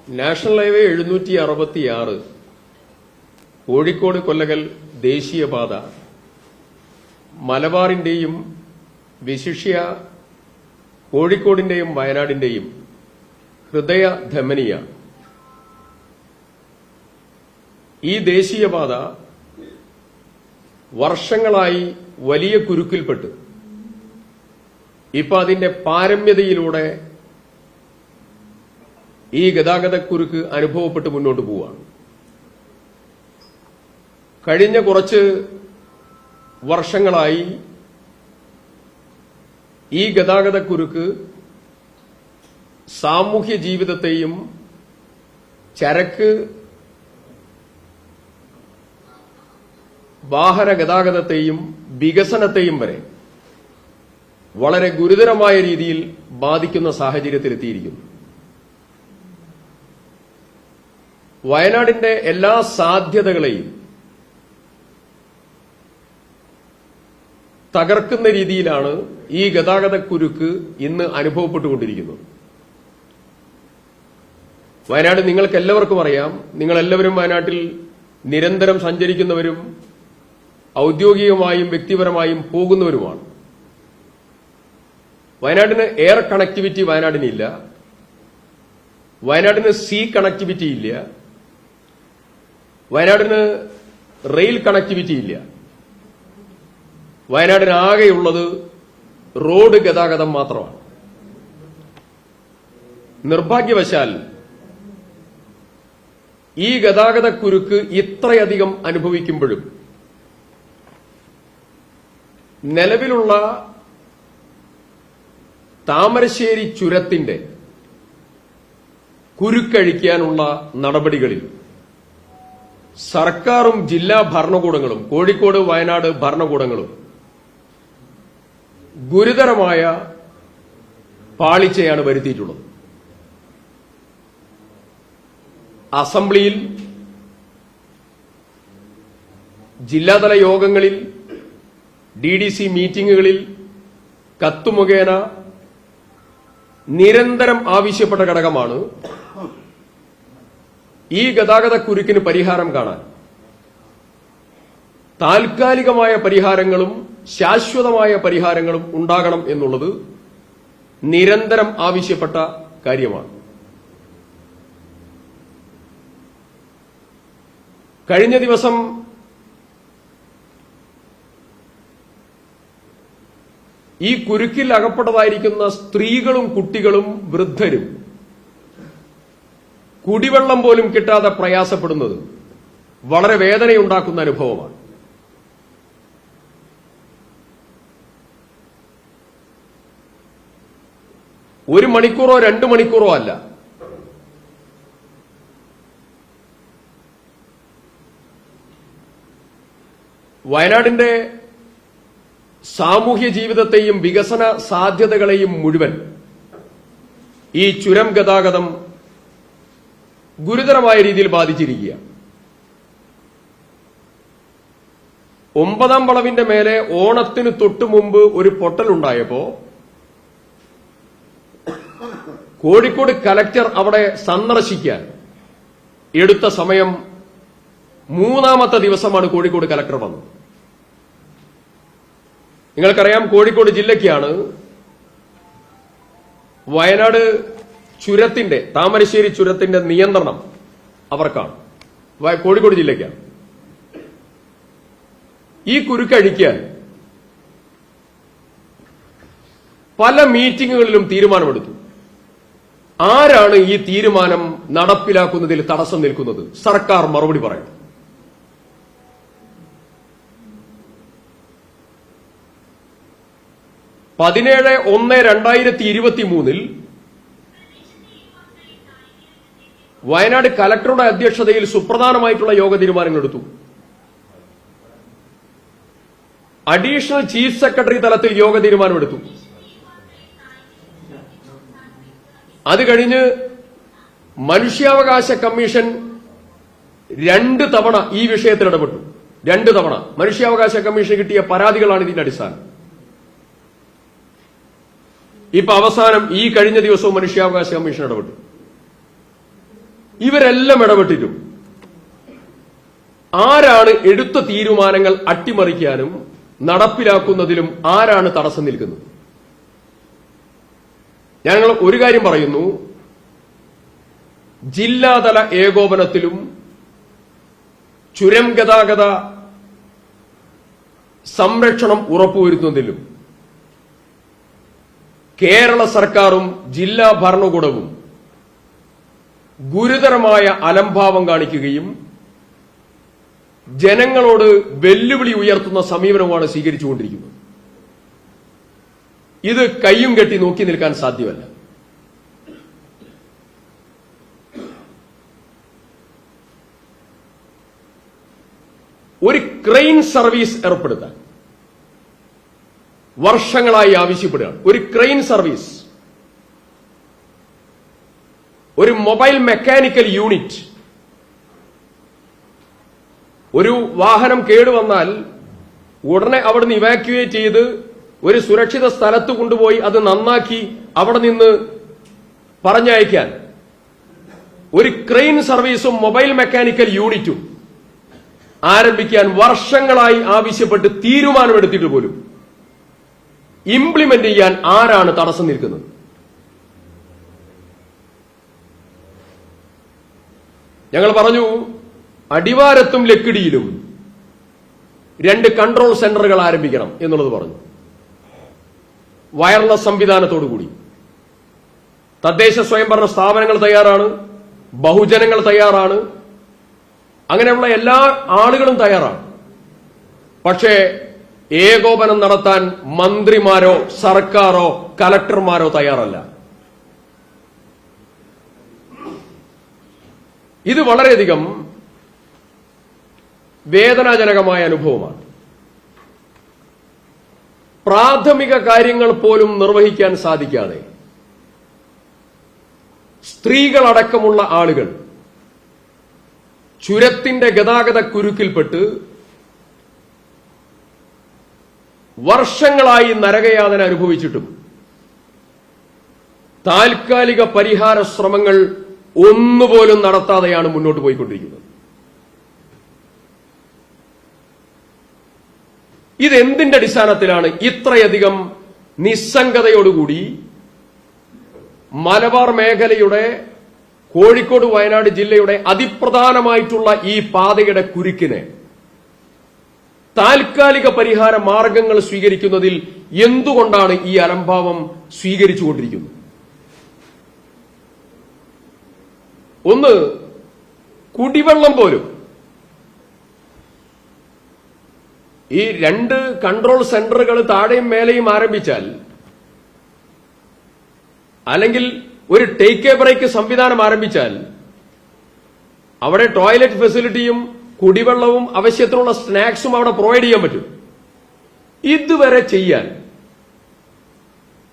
National highway 766 Kozhikode Kollegal ദേശീയപാത മലബാറിന്റെയും വിശിഷ്യ കോഴിക്കോടിന്റെയും വയനാടിന്റെയും ഹൃദയധമനിയാണ്. ഈ ദേശീയപാത വർഷങ്ങളായി വലിയ കുരുക്കിൽപ്പെട്ട് ഇപ്പൊ അതിന്റെ പാരമ്യതയിലൂടെ ഈ ഗതാഗതക്കുരുക്ക് അനുഭവപ്പെട്ട് മുന്നോട്ട് പോവുകയാണ്. കഴിഞ്ഞ കുറച്ച് വർഷങ്ങളായി ഈ ഗതാഗതക്കുരുക്ക് സാമൂഹ്യ ജീവിതത്തെയും ചരക്ക് വാഹന ഗതാഗതത്തെയും വികസനത്തെയും വരെ വളരെ ഗുരുതരമായ രീതിയിൽ ബാധിക്കുന്ന സാഹചര്യത്തിലെത്തിയിരിക്കുന്നു. വയനാടിന്റെ എല്ലാ സാധ്യതകളെയും തകർക്കുന്ന രീതിയിലാണ് ഈ ഗതാഗതക്കുരുക്ക് ഇന്ന് അനുഭവപ്പെട്ടുകൊണ്ടിരിക്കുന്നത്. വയനാട് നിങ്ങൾക്കെല്ലാവർക്കും അറിയാം. നിങ്ങളെല്ലാവരും വയനാട്ടിൽ നിരന്തരം സഞ്ചരിക്കുന്നവരും ഔദ്യോഗികമായും വ്യക്തിപരമായും പോകുന്നവരുമാണ്. വയനാടിന് എയർ കണക്ടിവിറ്റി വയനാടിനില്ല. വയനാടിന് സീ കണക്ടിവിറ്റി ഇല്ല. വയനാടിന് റെയിൽ കണക്ടിവിറ്റി ഇല്ല. വയനാടിനാകെയുള്ളത് റോഡ് ഗതാഗതം മാത്രമാണ്. നിർഭാഗ്യവശാൽ ഈ ഗതാഗതക്കുരുക്ക് ഇത്രയധികം അനുഭവിക്കുമ്പോഴും നിലവിലുള്ള താമരശ്ശേരി ചുരത്തിന്റെ കുരുക്കഴിക്കാനുള്ള നടപടികളിൽ സർക്കാരും ജില്ലാ ഭരണകൂടങ്ങളും കോഴിക്കോട് വയനാട് ഭരണകൂടങ്ങളും ഗുരുതരമായ പാളിച്ചയാണ് വരുത്തിയിട്ടുള്ളത്. അസംബ്ലിയിൽ, ജില്ലാതല യോഗങ്ങളിൽ, ഡിഡിസി മീറ്റിംഗുകളിൽ കത്തുമുഖേന നിരന്തരം ആവശ്യപ്പെട്ട ഘടകമാണ് ഈ ഗതാഗതക്കുരുക്കിന് പരിഹാരം കാണാൻ. താൽക്കാലികമായ പരിഹാരങ്ങളും ശാശ്വതമായ പരിഹാരങ്ങളും ഉണ്ടാകണം എന്നുള്ളത് നിരന്തരം ആവശ്യപ്പെട്ട കാര്യമാണ്. കഴിഞ്ഞ ദിവസം ഈ കുരുക്കിൽ അകപ്പെട്ടതായിരിക്കുന്ന സ്ത്രീകളും കുട്ടികളും വൃദ്ധരും കുടിവെള്ളം പോലും കിട്ടാതെ പ്രയാസപ്പെടുന്നത് വളരെ വേദനയുണ്ടാക്കുന്ന അനുഭവമാണ്. ഒരു മണിക്കൂറോ 2 മണിക്കൂറോ അല്ല, വയനാടിന്റെ സാമൂഹ്യ ജീവിതത്തെയും വികസന സാധ്യതകളെയും മുഴുവൻ ഈ ചുരം ഗതാഗതം ഗുരുതരമായ രീതിയിൽ ബാധിച്ചിരിക്കുക. 9ാം വളവിന്റെ മേലെ ഓണത്തിന് തൊട്ടു മുമ്പ് ഒരു പൊട്ടലുണ്ടായപ്പോ കോഴിക്കോട് കലക്ടർ അവിടെ സന്ദർശിക്കാൻ എടുത്ത സമയം 3ാമത്തെ ദിവസമാണ് കോഴിക്കോട് കലക്ടർ വന്നത്. നിങ്ങൾക്കറിയാം, കോഴിക്കോട് ജില്ലയ്ക്കാണ് വയനാട് ചുരത്തിന്റെ, താമരശ്ശേരി ചുരത്തിന്റെ നിയന്ത്രണം അവർക്കാണ്. കോഴിക്കോട് ജില്ലയ്ക്കാണ്. ഈ കുരുക്കഴിക്കാൻ പല മീറ്റിംഗുകളിലും തീരുമാനമെടുത്തു. ആരാണ് ഈ തീരുമാനം നടപ്പിലാക്കുന്നതിൽ തടസ്സം നിൽക്കുന്നത്? സർക്കാർ മറുപടി പറയണം. പതിനേഴ് 1/2023 വയനാട് കലക്ടറുടെ അധ്യക്ഷതയിൽ സുപ്രധാനമായിട്ടുള്ള യോഗ തീരുമാനങ്ങൾ എടുത്തു. അഡീഷണൽ ചീഫ് സെക്രട്ടറി തലത്തിൽ യോഗ തീരുമാനമെടുത്തു. അത് കഴിഞ്ഞ് മനുഷ്യാവകാശ കമ്മീഷൻ 2 തവണ ഈ വിഷയത്തിൽ ഇടപെട്ടു. 2 തവണ മനുഷ്യാവകാശ കമ്മീഷൻ കിട്ടിയ പരാതികളാണ് ഇതിന്റെ അടിസ്ഥാനം. ഇപ്പൊ അവസാനം ഈ കഴിഞ്ഞ ദിവസവും മനുഷ്യാവകാശ കമ്മീഷൻ ഇടപെട്ടു. ഇവരെല്ലാം ഇടപെട്ടിട്ടും ആരാണ് എടുത്ത തീരുമാനങ്ങൾ അട്ടിമറിക്കാനും നടപ്പിലാക്കുന്നതിലും ആരാണ് തടസ്സം നിൽക്കുന്നത്? ഞങ്ങൾ ഒരു കാര്യം പറയുന്നു, ജില്ലാതല ഏകോപനത്തിലും ചുരം ഗതാഗത സംരക്ഷണം ഉറപ്പുവരുത്തുന്നതിലും കേരള സർക്കാരും ജില്ലാ ഭരണകൂടവും ഗുരുതരമായ അലംഭാവം കാണിക്കുകയും ജനങ്ങളോട് വെല്ലുവിളി ഉയർത്തുന്ന സമീപനമാണ് സ്വീകരിച്ചുകൊണ്ടിരിക്കുന്നത്. ഇത് കയ്യും കെട്ടി നോക്കി നിൽക്കാൻ സാധ്യമല്ല. ഒരു ക്രെയിൻ സർവീസ് ഏർപ്പെടുത്താൻ വർഷങ്ങളായി ആവശ്യപ്പെടുകയാണ്. ഒരു ക്രെയിൻ സർവീസ്, ഒരു മൊബൈൽ മെക്കാനിക്കൽ യൂണിറ്റ്. ഒരു വാഹനം കേടുവന്നാൽ ഉടനെ അവിടുന്ന് ഇവാക്യുവേറ്റ് ചെയ്ത് ഒരു സുരക്ഷിത സ്ഥലത്ത് കൊണ്ടുപോയി അത് നന്നാക്കി അവിടെ നിന്ന് പറഞ്ഞയക്കാൻ ഒരു ക്രെയിൻ സർവീസും മൊബൈൽ മെക്കാനിക്കൽ യൂണിറ്റും ആരംഭിക്കാൻ വർഷങ്ങളായി ആവശ്യപ്പെട്ട് തീരുമാനമെടുത്തിട്ട് പോലും ഇംപ്ലിമെന്റ് ചെയ്യാൻ ആരാണ് തടസ്സം നിൽക്കുന്നത്? ഞങ്ങൾ പറഞ്ഞു, അടിവാരത്തും ലക്കിടിയിലും 2 കൺട്രോൾ സെന്ററുകൾ ആരംഭിക്കണം എന്നുള്ളത് പറഞ്ഞു. വയർലെസ് സംവിധാനത്തോടുകൂടി തദ്ദേശ സ്വയംഭരണ സ്ഥാപനങ്ങൾ തയ്യാറാണ്, ബഹുജനങ്ങൾ തയ്യാറാണ്, അങ്ങനെയുള്ള എല്ലാ ആളുകളും തയ്യാറാണ്. പക്ഷേ ഏകോപനം നടത്താൻ മന്ത്രിമാരോ സർക്കാരോ കലക്ടർമാരോ തയ്യാറല്ല. ഇത് വളരെയധികം വേദനാജനകമായ അനുഭവമാണ്. പ്രാഥമിക കാര്യങ്ങൾ പോലും നിർവഹിക്കാൻ സാധിക്കാതെ സ്ത്രീകളടക്കമുള്ള ആളുകൾ ചുരത്തിന്റെ ഗതാഗത കുരുക്കിൽപ്പെട്ട് വർഷങ്ങളായി നരകയാതന അനുഭവിച്ചിട്ടും താൽക്കാലിക പരിഹാര ശ്രമങ്ങൾ ഒന്നുപോലും നടത്താതെയാണ് മുന്നോട്ട് പോയിക്കൊണ്ടിരിക്കുന്നത്. ഇതെന്തിന്റെ അടിസ്ഥാനത്തിലാണ് ഇത്രയധികം നിസ്സംഗതയോടുകൂടി മലബാർ മേഖലയുടെ, കോഴിക്കോട് വയനാട് ജില്ലയുടെ അതിപ്രധാനമായിട്ടുള്ള ഈ പാതയുടെ കുരുക്കിനെ താൽക്കാലിക പരിഹാര മാർഗങ്ങൾ സ്വീകരിക്കുന്നതിൽ എന്തുകൊണ്ടാണ് ഈ അലംഭാവം സ്വീകരിച്ചുകൊണ്ടിരിക്കുന്നത്? ഒന്ന്, കുടിവെള്ളം പോലും ഈ 2 കൺട്രോൾ സെന്ററുകൾ താഴെയും മേലെയും ആരംഭിച്ചാൽ, അല്ലെങ്കിൽ ഒരു ടേക്ക് എ ബ്രേക്ക് സംവിധാനം ആരംഭിച്ചാൽ അവിടെ ടോയ്ലറ്റ് ഫെസിലിറ്റിയും കുടിവെള്ളവും ആവശ്യത്തിനുള്ള സ്നാക്സും അവിടെ പ്രൊവൈഡ് ചെയ്യാൻ പറ്റും. ഇതുവരെ ചെയ്യാൻ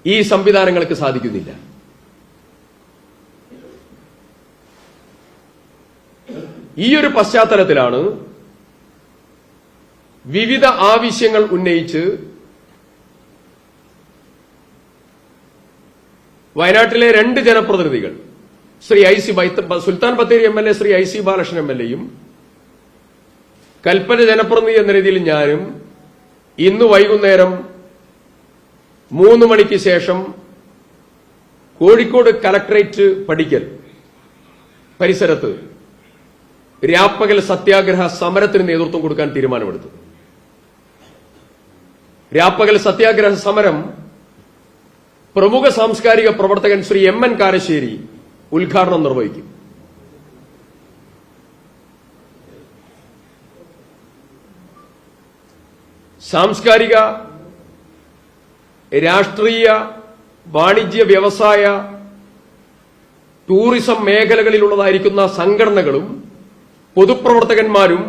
ഈ സംവിധാനങ്ങൾക്ക് സാധിക്കുന്നില്ല. ഈ ഒരു പശ്ചാത്തലത്തിലാണ് വിവിധ ആവശ്യങ്ങൾ ഉന്നയിച്ച് വയനാട്ടിലെ 2 ജനപ്രതിനിധികൾ, ശ്രീ സുൽത്താൻ ബത്തേരി MLA, ശ്രീ IC ബാലകൃഷ്ണൻ MLAയും കൽപ്പന ജനപ്രതിനിധി എന്ന രീതിയിൽ ഞാനും ഇന്ന് വൈകുന്നേരം 3 മണിക്ക് ശേഷം കോഴിക്കോട് കലക്ടറേറ്റ് പടിക്കൽ പരിസരത്ത് രാപ്പകൽ സത്യാഗ്രഹ സമരത്തിന് നേതൃത്വം കൊടുക്കാൻ തീരുമാനമെടുത്തു. രാപ്പകൽ സത്യാഗ്രഹ സമരം പ്രമുഖ സാംസ്കാരിക പ്രവർത്തകൻ ശ്രീ MN കാരശ്ശേരി ഉദ്ഘാടനം നിർവഹിക്കും. സാംസ്കാരിക, രാഷ്ട്രീയ, വാണിജ്യ, വ്യവസായ, ടൂറിസം മേഖലകളിലുള്ളതായിരിക്കുന്ന സംഘടനകളും പൊതുപ്രവർത്തകന്മാരും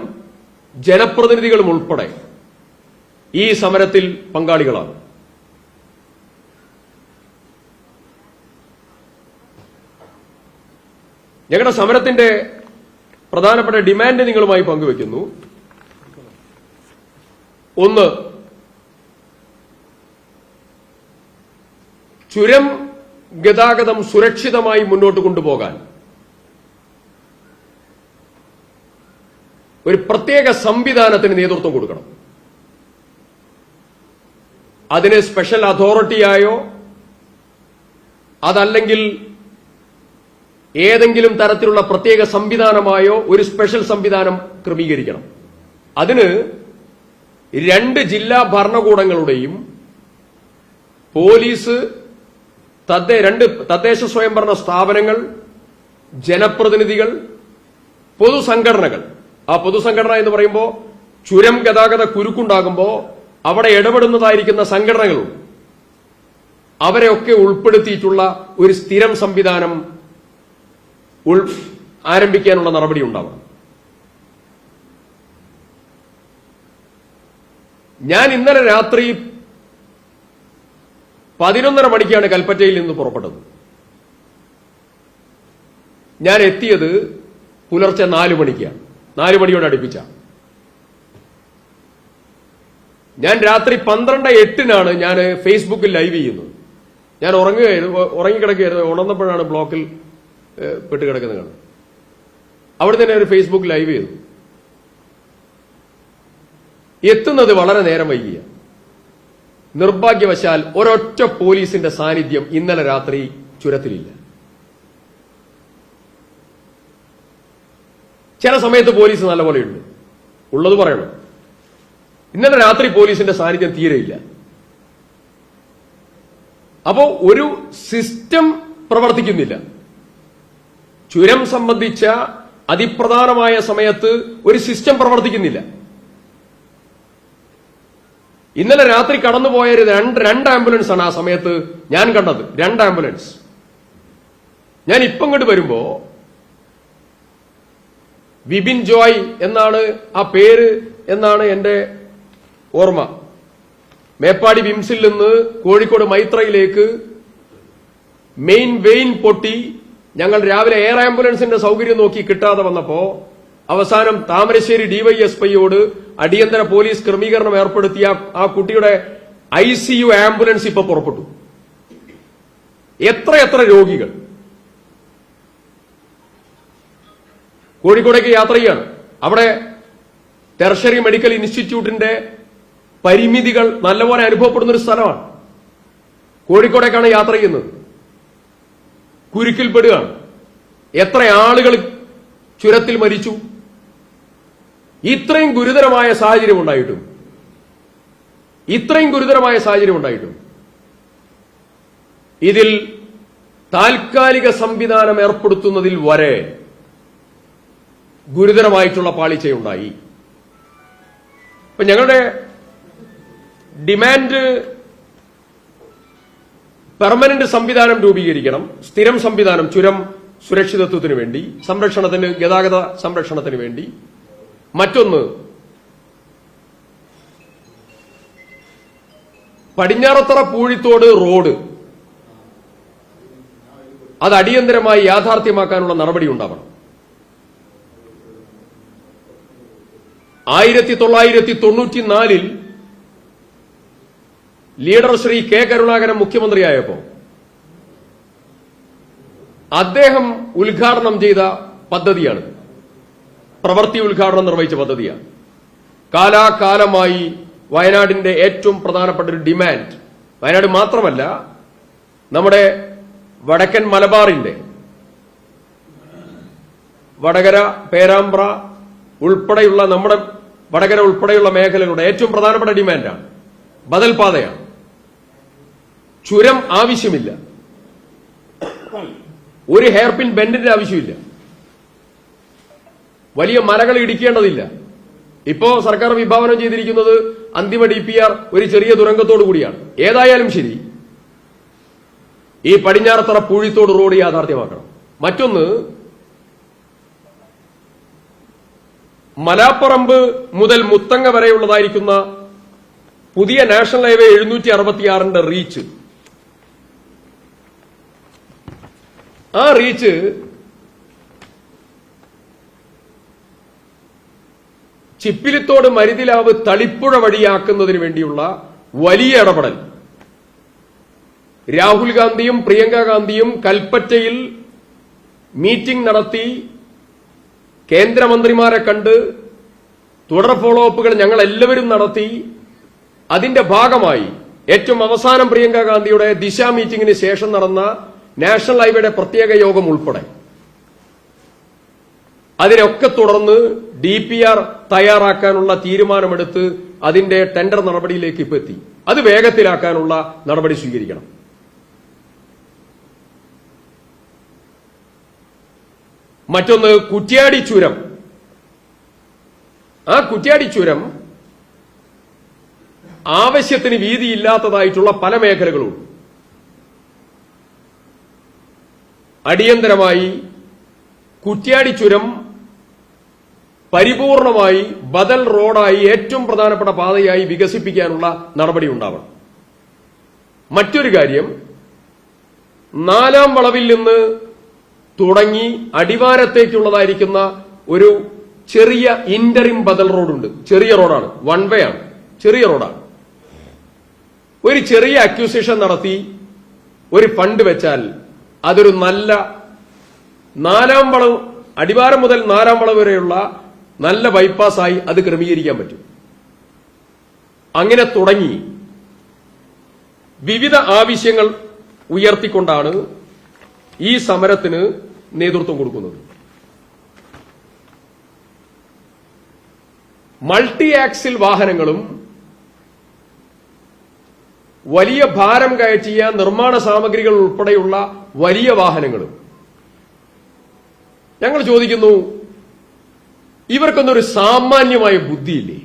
ജനപ്രതിനിധികളും ഉൾപ്പെടെ ഈ സമരത്തിൽ പങ്കാളികളാണ്. ഞങ്ങളുടെ സമരത്തിന്റെ പ്രധാനപ്പെട്ട ഡിമാൻഡ് നിങ്ങളുമായി പങ്കുവയ്ക്കുന്നു. ഒന്ന്, ചുരം ഗതാഗതം സുരക്ഷിതമായി മുന്നോട്ട് കൊണ്ടുപോകാൻ ഒരു പ്രത്യേക സംവിധാനത്തിന് നേതൃത്വം കൊടുക്കണം. അതിന് സ്പെഷ്യൽ അതോറിറ്റിയായോ അതല്ലെങ്കിൽ ഏതെങ്കിലും തരത്തിലുള്ള പ്രത്യേക സംവിധാനമായോ ഒരു സ്പെഷ്യൽ സംവിധാനം ക്രമീകരിക്കണം. അതിന് 2 ജില്ലാ ഭരണകൂടങ്ങളുടെയും പോലീസ്, 2 തദ്ദേശ സ്വയംഭരണ സ്ഥാപനങ്ങൾ, ജനപ്രതിനിധികൾ, പൊതുസംഘടനകൾ. ആ പൊതുസംഘടന എന്ന് പറയുമ്പോൾ ചുരം ഗതാഗത കുരുക്കുണ്ടാകുമ്പോൾ അവിടെ ഇടപെടുന്നതായിരിക്കുന്ന സംഘടനകളുണ്ട്. അവരെയൊക്കെ ഉൾപ്പെടുത്തിയിട്ടുള്ള ഒരു സ്ഥിരം സംവിധാനം ആരംഭിക്കാനുള്ള നടപടി ഉണ്ടാവണം. ഞാൻ ഇന്നലെ രാത്രി 11:30 മണിക്കാണ് കൽപ്പറ്റയിൽ നിന്ന് പുറപ്പെട്ടത്. ഞാൻ എത്തിയത് പുലർച്ചെ 4 മണിക്കാണ്. 4 മണിയോട് അടുപ്പിച്ച. ഞാൻ രാത്രി 12:08 ഞാൻ ഫേസ്ബുക്കിൽ ലൈവ് ചെയ്യുന്നത്. ഞാൻ ഉറങ്ങിക്കിടക്കുകയായിരുന്നു. ഉണർന്നപ്പോഴാണ് ബ്ലോക്കിൽ പെട്ടുകിടക്കുന്നത് കാണുന്നത്. അവിടെ തന്നെ ഒരു ഫേസ്ബുക്ക് ലൈവ് ചെയ്തു. എത്തുന്നത് വളരെ നേരം വൈകിയ. നിർഭാഗ്യവശാൽ ഒരൊറ്റ പോലീസിന്റെ സാന്നിധ്യം ഇന്നലെ രാത്രി ചുരത്തിലില്ല. ചില സമയത്ത് പോലീസ് നല്ലപോലെയുണ്ട്, ഉള്ളത് പറയണം. ഇന്നലെ രാത്രി പോലീസിന്റെ സാന്നിധ്യം തീരെയില്ല. അപ്പോ ഒരു സിസ്റ്റം പ്രവർത്തിക്കുന്നില്ല. ചുരം സംബന്ധിച്ച അതിപ്രധാനമായ സമയത്ത് ഒരു സിസ്റ്റം പ്രവർത്തിക്കുന്നില്ല. ഇന്നലെ രാത്രി കടന്നുപോയ രണ്ട് ആംബുലൻസ് ആണ് ആ സമയത്ത് ഞാൻ കണ്ടത്. 2 ആംബുലൻസ്. ഞാൻ ഇപ്പം ഇങ്ങോട്ട് വരുമ്പോ വിപിൻ ജോയ് എന്നാണ് ആ പേര് എന്നാണ് എന്റെ ഓർമ്മ. മേപ്പാടി വിംസിൽ നിന്ന് കോഴിക്കോട് മൈത്രയിലേക്ക് മെയിൻ വെയിൻ പൊട്ടി ഞങ്ങൾ രാവിലെ എയർ ആംബുലൻസിന്റെ സൗകര്യം നോക്കി കിട്ടാതെ വന്നപ്പോ അവസാനം താമരശ്ശേരി ഡിവൈഎസ്പിയോട് അടിയന്തര പോലീസ് ക്രമീകരണം ഏർപ്പെടുത്തിയ ആ കുട്ടിയുടെ ICU ആംബുലൻസ് ഇപ്പൊ പുറപ്പെട്ടു. എത്ര രോഗികൾ കോഴിക്കോടേക്ക് യാത്ര ചെയ്യാണ്. അവിടെ ടെർഷറി മെഡിക്കൽ ഇൻസ്റ്റിറ്റ്യൂട്ടിന്റെ പരിമിതികൾ നല്ലപോലെ അനുഭവപ്പെടുന്ന ഒരു സ്ഥലമാണ്. കോഴിക്കോടേക്കാണ് യാത്ര ചെയ്യുന്നത്. കുരുക്കിൽപ്പെടുകയാണ്. എത്ര ആളുകൾ ചുരത്തിൽ മരിച്ചു. ഇത്രയും ഗുരുതരമായ സാഹചര്യം ഉണ്ടായിട്ടും ഇതിൽ താൽക്കാലിക സംവിധാനം ഏർപ്പെടുത്തുന്നതിൽ വരെ ഗുരുതരമായിട്ടുള്ള പാളിച്ചയുണ്ടായി. ഇപ്പൊ ഞങ്ങളുടെ ഡിമാൻഡ് പെർമനന്റ് സംവിധാനം രൂപീകരിക്കണം. സ്ഥിരം സംവിധാനം ചുരം സുരക്ഷിതത്വത്തിന് വേണ്ടി, സംരക്ഷണത്തിന്, ഗതാഗത സംരക്ഷണത്തിന് വേണ്ടി. മറ്റൊന്ന്, പടിഞ്ഞാറത്തറ പൂഴിത്തോട് റോഡ് അത് അടിയന്തരമായി യാഥാർത്ഥ്യമാക്കാനുള്ള നടപടി ഉണ്ടാവണം. 1994 ലീഡർ ശ്രീ കെ കരുണാകരൻ മുഖ്യമന്ത്രിയായപ്പോ അദ്ദേഹം ഉദ്ഘാടനം ചെയ്ത പദ്ധതിയാണ്, പ്രവൃത്തി ഉദ്ഘാടനം നിർവഹിച്ച പദ്ധതിയാണ്. കാലാകാലമായി വയനാടിന്റെ ഏറ്റവും പ്രധാനപ്പെട്ട ഒരു ഡിമാൻഡ്, വയനാട് മാത്രമല്ല നമ്മുടെ വടക്കൻ മലബാറിന്റെ വടകര, പേരാമ്പ്ര ഉൾപ്പെടെയുള്ള നമ്മുടെ വടകര ഉൾപ്പെടെയുള്ള മേഖലകളുടെ ഏറ്റവും പ്രധാനപ്പെട്ട ഡിമാൻഡാണ് ബദൽ പാതയാണ്. ചുരം ആവശ്യമില്ല, ഒരു ഹെയർപിൻ ബെൻഡിന്റെ ആവശ്യമില്ല, വലിയ മലകൾ ഇടിക്കേണ്ടതില്ല. ഇപ്പോ സർക്കാർ വിഭാവനം ചെയ്തിരിക്കുന്നത് അന്തിമ DPR ഒരു ചെറിയ തുരങ്കത്തോടു കൂടിയാണ്. ഏതായാലും ശരി, ഈ പടിഞ്ഞാറത്തറ പൂഴിത്തോട് റോഡ് യാഥാർത്ഥ്യമാക്കണം. മറ്റൊന്ന്, മലാപ്പറമ്പ് മുതൽ മുത്തങ്ങ വരെയുള്ളതായിരിക്കുന്ന പുതിയ നാഷണൽ ഹൈവേ 766ന്റെ റീച്ച്, ആ റീച്ച് ചിപ്പിലിത്തോട്, മരുതിലാവ്, തളിപ്പുഴ വഴിയാക്കുന്നതിന് വേണ്ടിയുള്ള വലിയ ഇടപെടൽ രാഹുൽ ഗാന്ധിയും പ്രിയങ്ക ഗാന്ധിയും കൽപ്പറ്റയിൽ മീറ്റിംഗ് നടത്തി കേന്ദ്രമന്ത്രിമാരെ കണ്ട് തുടർ ഫോളോ അപ്പുകൾ ഞങ്ങൾ എല്ലാവരും നടത്തി. അതിന്റെ ഭാഗമായി ഏറ്റവും അവസാനം പ്രിയങ്ക ഗാന്ധിയുടെ ദിശ മീറ്റിംഗിന് ശേഷം നടന്ന നാഷണൽ ഹൈവേയുടെ പ്രത്യേക യോഗം ഉൾപ്പെടെ അതിനൊക്കെ തുടർന്ന് DPR തയ്യാറാക്കാനുള്ള തീരുമാനമെടുത്ത് അതിന്റെ ടെൻഡർ നടപടിയിലേക്ക് ഇപ്പൊ എത്തി. അത് വേഗത്തിലാക്കാനുള്ള നടപടി സ്വീകരിക്കണം. മറ്റൊന്ന് കുറ്റ്യാടി ചുരം. ആ കുറ്റ്യാടി ചുരം ആവശ്യത്തിന് വീതിയില്ലാത്തതായിട്ടുള്ള പല മേഖലകളും അടിയന്തരമായി കുറ്റ്യാടി ചുരം പരിപൂർണമായി ബദൽ റോഡായി ഏറ്റവും പ്രധാനപ്പെട്ട പാതയായി വികസിപ്പിക്കാനുള്ള നടപടി ഉണ്ടാവണം. മറ്റൊരു കാര്യം, 4-ാം വളവിൽ നിന്ന് തുടങ്ങി അടിവാരത്തേക്കുള്ളതായിരിക്കുന്ന ഒരു ചെറിയ ഇന്ററിം ബദൽ റോഡുണ്ട്. ചെറിയ റോഡാണ്, 1 വേ ആണ്, ചെറിയ റോഡാണ്. ഒരു ചെറിയ അക്വിസിഷൻ നടത്തി ഒരു ഫണ്ട് വെച്ചാൽ അതൊരു നല്ല 4-ാം വളവ്, അടിവാരം മുതൽ 4-ാം വളവ് വരെയുള്ള നല്ല ബൈപ്പാസായി അത് ക്രമീകരിക്കാൻ പറ്റും. അങ്ങനെ തുടങ്ങി വിവിധ ആവശ്യങ്ങൾ ഉയർത്തിക്കൊണ്ടാണ് ഈ സമരത്തിന് നേതൃത്വം കൊടുക്കുന്നത്. മൾട്ടി ആക്സിൽ വാഹനങ്ങളും വലിയ ഭാരം കയറ്റിയ നിർമ്മാണ സാമഗ്രികൾ ഉൾപ്പെടെയുള്ള വലിയ വാഹനങ്ങളും. ഞങ്ങൾ ചോദിക്കുന്നു, ഇവർക്കൊന്നൊരു സാമാന്യമായ ബുദ്ധിയില്ലേ?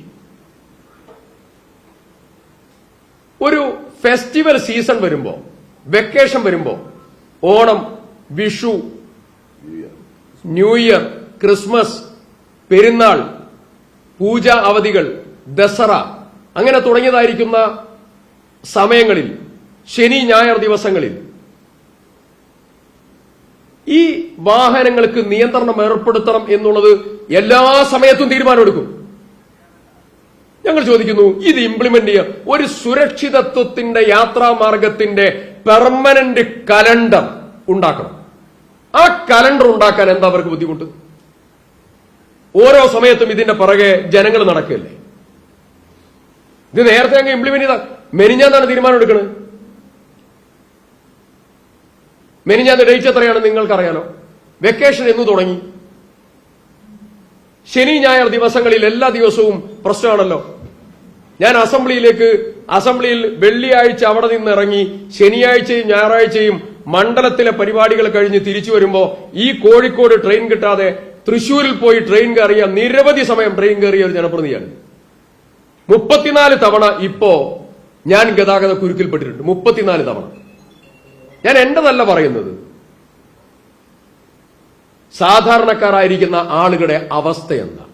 ഒരു ഫെസ്റ്റിവൽ സീസൺ വരുമ്പോ, വെക്കേഷൻ വരുമ്പോ, Onam, Vishu, new year, Christmas, പെരുന്നാൾ, പൂജ അവധികൾ, ദസറ, അങ്ങനെ തുടങ്ങിയതായിരിക്കുന്ന സമയങ്ങളിൽ, ശനി ഞായർ ദിവസങ്ങളിൽ ഈ വാഹനങ്ങൾക്ക് നിയന്ത്രണം ഏർപ്പെടുത്തണം എന്നുള്ളത് എല്ലാ സമയത്തും തീരുമാനമെടുക്കും. ഞങ്ങൾ ചോദിക്കുന്നു, ഇത് ഇംപ്ലിമെന്റ് ചെയ്യാൻ ഒരു സുരക്ഷിതത്വത്തിന്റെ യാത്രാമാർഗത്തിന്റെ പെർമനന്റ് കലണ്ടർ ഉണ്ടാക്കണം. ആ കലണ്ടർ ഉണ്ടാക്കാൻ എന്താ അവർക്ക് ബുദ്ധിമുട്ട്? ഓരോ സമയത്തും ഇതിന്റെ പിറകെ ജനങ്ങൾ നടക്കുകയല്ലേ. ഇത് നേരത്തെ അങ്ങ് ഇംപ്ലിമെന്റ് ചെയ്താൽ മെനിഞ്ഞാന്നാണ് തീരുമാനം എടുക്കുന്നത്. മെനിഞ്ഞാന്ന് ഡേറ്റ് എത്രയാണ് നിങ്ങൾക്കറിയാലോ. വെക്കേഷൻ എന്ന് തുടങ്ങി. ശനി ഞായർ ദിവസങ്ങളിൽ എല്ലാ ദിവസവും പ്രശ്നമാണല്ലോ. ഞാൻ അസംബ്ലിയിൽ വെള്ളിയാഴ്ച അവിടെ നിന്ന് ഇറങ്ങി ശനിയാഴ്ചയും ഞായറാഴ്ചയും മണ്ഡലത്തിലെ പരിപാടികൾ കഴിഞ്ഞ് തിരിച്ചു വരുമ്പോ ഈ കോഴിക്കോട് ട്രെയിൻ കിട്ടാതെ തൃശൂരിൽ പോയി ട്രെയിൻ കയറിയ, നിരവധി സമയം ട്രെയിൻ കയറിയ ഒരു ജനപ്രതിനിധിയാണ്. 34 തവണ ഇപ്പോ ഞാൻ ഗതാഗത കുരുക്കിൽപ്പെട്ടിട്ടുണ്ട്. 34 തവണ. ഞാൻ എന്റേതല്ല പറയുന്നത്, സാധാരണക്കാരായിരിക്കുന്ന ആളുകളുടെ അവസ്ഥ എന്താ?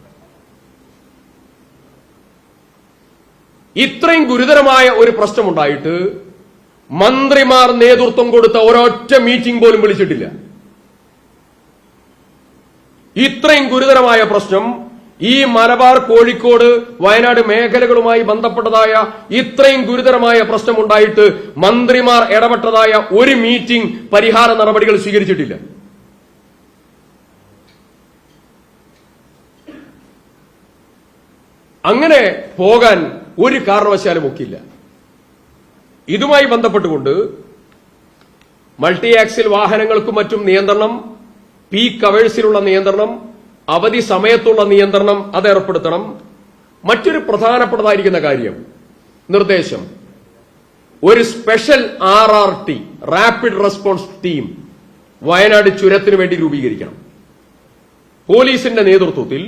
ഇത്രയും ഗുരുതരമായ ഒരു പ്രശ്നമുണ്ടായിട്ട് മന്ത്രിമാർ നേതൃത്വം കൊടുത്ത ഒരൊറ്റ മീറ്റിംഗ് പോലും വിളിച്ചിട്ടില്ല. ഇത്രയും ഗുരുതരമായ പ്രശ്നം, ഈ മലബാർ, കോഴിക്കോട്, വയനാട് മേഖലകളുമായി ബന്ധപ്പെട്ടതായ ഇത്രയും ഗുരുതരമായ പ്രശ്നമുണ്ടായിട്ട് മന്ത്രിമാർ ഇടപെട്ടതായ ഒരു മീറ്റിംഗ് പരിഹാര നടപടികൾ സ്വീകരിച്ചിട്ടില്ല. അങ്ങനെ പോകാൻ ഒരു കാരണവശാലും ഒക്കില്ല. ഇതുമായി ബന്ധപ്പെട്ടുകൊണ്ട് മൾട്ടി ആക്സിൽ വാഹനങ്ങൾക്കും മറ്റും നിയന്ത്രണം, പീക്ക് അവേഴ്സിലുള്ള നിയന്ത്രണം, അവധി സമയത്തുള്ള നിയന്ത്രണം അത് ഏർപ്പെടുത്തണം. മറ്റൊരു പ്രധാനപ്പെട്ടതായിരിക്കുന്ന കാര്യം, നിർദ്ദേശം, ഒരു special RRT, rapid response team Wayanad ചുരത്തിന് വേണ്ടി രൂപീകരിക്കണം. പോലീസിന്റെ നേതൃത്വത്തിൽ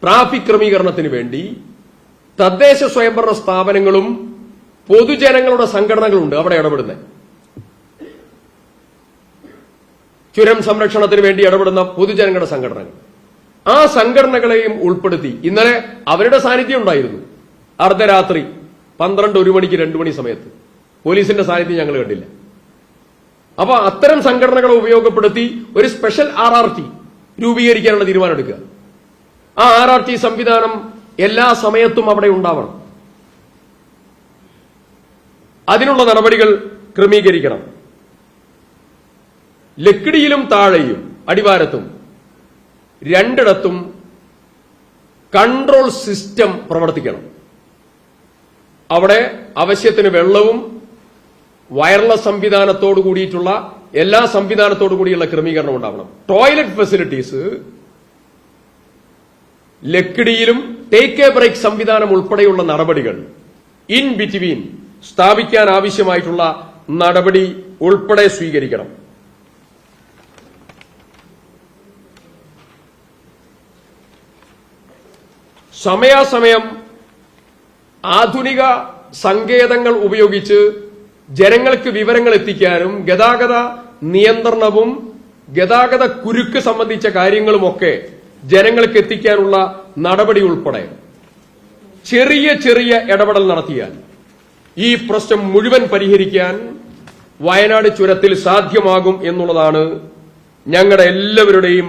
ട്രാഫിക് ക്രമീകരണത്തിന് വേണ്ടി തദ്ദേശ സ്വയംഭരണ സ്ഥാപനങ്ങളും പൊതുജനങ്ങളുടെ സംഘടനകളുണ്ട് അവിടെ ഇടപെടുന്നത്. ചുരം സംരക്ഷണത്തിന് വേണ്ടി ഇടപെടുന്ന പൊതുജനങ്ങളുടെ സംഘടനകൾ, ആ സംഘടനകളെയും ഉൾപ്പെടുത്തി ഇന്നലെ അവരുടെ സാന്നിധ്യം ഉണ്ടായിരുന്നു. അർദ്ധരാത്രി 12, 1 മണിക്ക്, 2 മണി സമയത്ത് പോലീസിന്റെ സാന്നിധ്യം ഞങ്ങൾ കണ്ടില്ല. അപ്പൊ അത്തരം സംഘടനകളെ ഉപയോഗപ്പെടുത്തി ഒരു സ്പെഷ്യൽ RRT രൂപീകരിക്കാനുള്ള തീരുമാനം എടുക്കുക. ആ RRT സംവിധാനം എല്ലാ സമയത്തും അവിടെ ഉണ്ടാവണം. അതിനുള്ള നടപടികൾ ക്രമീകരിക്കണം. ലക്കിടിയിലും താഴെയും അടിവാരത്തും 2 ഇടത്തും കൺട്രോൾ സിസ്റ്റം പ്രവർത്തിക്കണം. അവിടെ ആവശ്യത്തിന് വെള്ളവും വയർലെസ് സംവിധാനത്തോടു കൂടിയിട്ടുള്ള എല്ലാ സംവിധാനത്തോടു കൂടിയുള്ള ക്രമീകരണം ഉണ്ടാവണം. ടോയ്ലറ്റ് ഫെസിലിറ്റീസ് ലക്കിടിയിലും ടേക്ക് എ ബ്രേക്ക് സംവിധാനം ഉൾപ്പെടെയുള്ള നടപടികൾ ഇൻ ബിറ്റ്വീൻ സ്ഥാപിക്കാൻ ആവശ്യമായിട്ടുള്ള നടപടി ഉൾപ്പെടെ സ്വീകരിക്കണം. സമയാസമയം ആധുനിക സങ്കേതങ്ങൾ ഉപയോഗിച്ച് ജനങ്ങൾക്ക് വിവരങ്ങൾ എത്തിക്കാനും ഗതാഗത നിയന്ത്രണവും ഗതാഗത കുരുക്ക് സംബന്ധിച്ച കാര്യങ്ങളുമൊക്കെ ജനങ്ങൾക്ക് എത്തിക്കാനുള്ള നടപടി ഉൾപ്പെടെ ചെറിയ ചെറിയ ഇടപെടൽ നടത്തിയാൽ ഈ പ്രശ്നം മുഴുവൻ പരിഹരിക്കാൻ വയനാട് ചുരത്തിൽ സാധ്യമാകും എന്നുള്ളതാണ് ഞങ്ങളുടെ എല്ലാവരുടെയും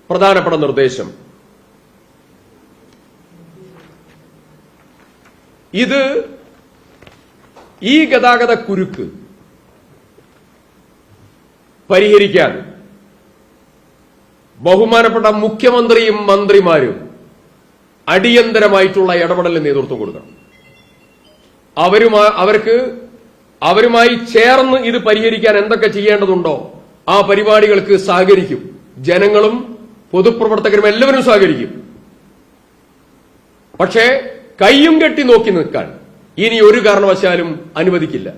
പ്രധാനപ്പെട്ട നിർദ്ദേശം. ഇത് ഈ ഗതാഗത കുരുക്ക് പരിഹരിക്കാൻ ബഹുമാനപ്പെട്ട മുഖ്യമന്ത്രിയും മന്ത്രിമാരും അടിയന്തരമായിട്ടുള്ള ഇടപെടലിന് നേതൃത്വം കൊടുക്കണം. അവരുമായി ചേർന്ന് ഇത് പരിഹരിക്കാൻ എന്തൊക്കെ ചെയ്യേണ്ടതുണ്ടോ ആ പരിപാടികൾക്ക് സഹകരിക്കും. ജനങ്ങളും പൊതുപ്രവർത്തകരും എല്ലാവരും സഹകരിക്കും. പക്ഷേ കയ്യും കെട്ടി നോക്കി നിൽക്കാൻ ഇനി ഒരു കാരണവശാലും അനുവദിക്കില്ല.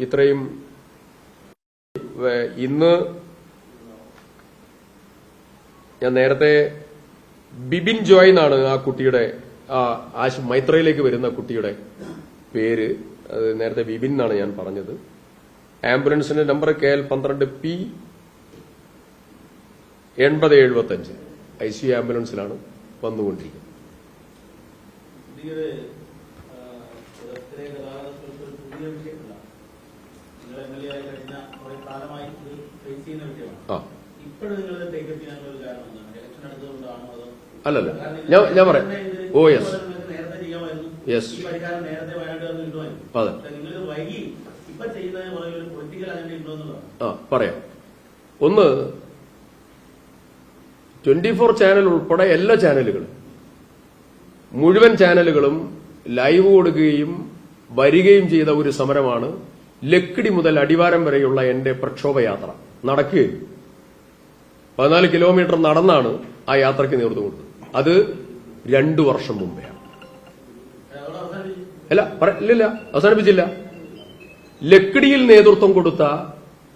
ഇത്രയും ഇന്ന് ഞാൻ നേരത്തെ ബിബിൻ ജോയ് എന്നാണ് ആ കുട്ടിയുടെ മൈത്രയിലേക്ക് വരുന്ന കുട്ടിയുടെ പേര്. അത് നേരത്തെ ബിബിൻ എന്നാണ് ഞാൻ പറഞ്ഞത്. ആംബുലൻസിന്റെ നമ്പർ KL 12P 8075 ICU ആംബുലൻസിലാണ് വന്നുകൊണ്ടിരിക്കുന്നത്. അല്ലല്ല ഞാൻ പറയാം. ഓ യെസ് യെസ് അതെ പറയാം. ഒന്ന് 24 ചാനൽ ഉൾപ്പെടെ എല്ലാ ചാനലുകളും മുഴുവൻ ചാനലുകളും ലൈവ് കൊടുക്കുകയും വരികയും ചെയ്ത ഒരു സമരമാണ് ലക്കിടി മുതൽ അടിവാരം വരെയുള്ള എന്റെ പ്രക്ഷോഭയാത്ര. നടക്കുകയും 14 കിലോമീറ്റർ നടന്നാണ് ആ യാത്രയ്ക്ക് നേതൃത്വം കൊടുത്തത്. അത് 2 വർഷം മുമ്പെയാണ്. ഇല്ല അവസാനിപ്പിച്ചില്ല. ലക്കിടിയിൽ നേതൃത്വം കൊടുത്ത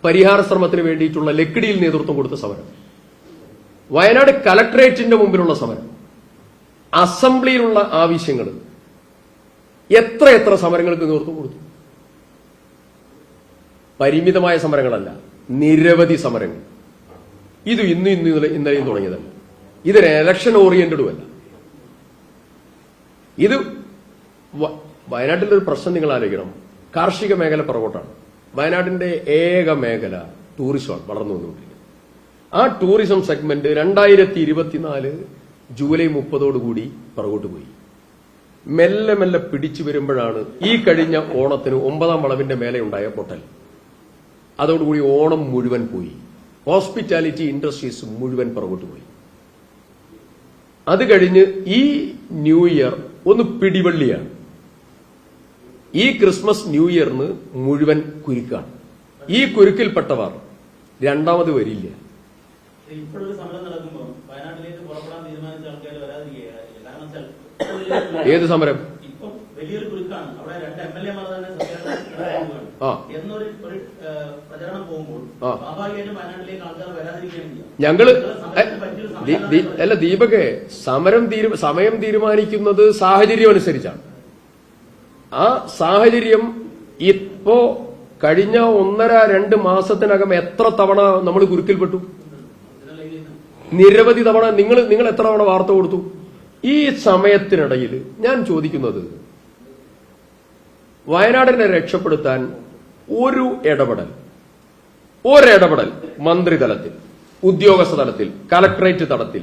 പരിഹാര ശ്രമത്തിന് വേണ്ടിയിട്ടുള്ള ലക്കിടിയിൽ നേതൃത്വം കൊടുത്ത സമരം, വയനാട് കലക്ടറേറ്റിന്റെ മുമ്പിലുള്ള സമരം, അസംബ്ലിയിലുള്ള ആവശ്യങ്ങൾ, എത്ര സമരങ്ങൾക്ക് നേതൃത്വം കൊടുത്തു. പരിമിതമായ സമരങ്ങളല്ല, നിരവധി സമരങ്ങൾ. ഇത് ഇന്നലെയും തുടങ്ങിയതല്ല. ഇതൊരു ഇലക്ഷൻ ഓറിയന്റഡും അല്ല. ഇത് വയനാട്ടിലെ ഒരു പ്രശ്നം നിങ്ങൾ ആലോചിക്കണം. കാർഷിക മേഖല പുറകോട്ടാണ്. വയനാടിന്റെ ഏക മേഖല ടൂറിസമാണ് വളർന്നു വന്നുകൊണ്ടിരിക്കുന്നത്. ആ ടൂറിസം സെഗ്മെന്റ് 2024 ജൂലൈ 30 പുറകോട്ട് പോയി. മെല്ലെ പിടിച്ചു വരുമ്പോഴാണ് ഈ കഴിഞ്ഞ ഓണത്തിന് 9ാം വളവിന്റെ മേലെ ഉണ്ടായ പൊട്ടൽ. അതോടുകൂടി ഓണം മുഴുവൻ പോയി. ഹോസ്പിറ്റാലിറ്റി ഇൻഡസ്ട്രീസ് മുഴുവൻ പുറകോട്ട് പോയി. അത് കഴിഞ്ഞ് ഈ ന്യൂ ഇയർ ഒന്ന് പിടിവള്ളിയാണ്. ഈ ക്രിസ്മസ് ന്യൂ ഇയറിന് മുഴുവൻ കുരുക്കാണ്. ഈ കുരുക്കിൽപ്പെട്ടവർ രണ്ടാമത് വരില്ല. ഏത് സമരം? ഞങ്ങള് അല്ല ദീപകെ, സമയം തീരുമാനിക്കുന്നത് സാഹചര്യം അനുസരിച്ചാണ്. ആ സാഹചര്യം ഇപ്പോ കഴിഞ്ഞ 1.5-2 മാസത്തിനകം എത്ര തവണ നമ്മൾ കുരുക്കിൽപ്പെട്ടു? നിരവധി തവണ. നിങ്ങൾ എത്ര തവണ വാർത്ത കൊടുത്തു? ഈ സമയത്തിനിടയിൽ ഞാൻ ചോദിക്കുന്നത്, വയനാടിനെ രക്ഷപ്പെടുത്താൻ ഒരിടപെടൽ മന്ത്രിതലത്തിൽ, ഉദ്യോഗസ്ഥ തലത്തിൽ, കലക്ടറേറ്റ് തലത്തിൽ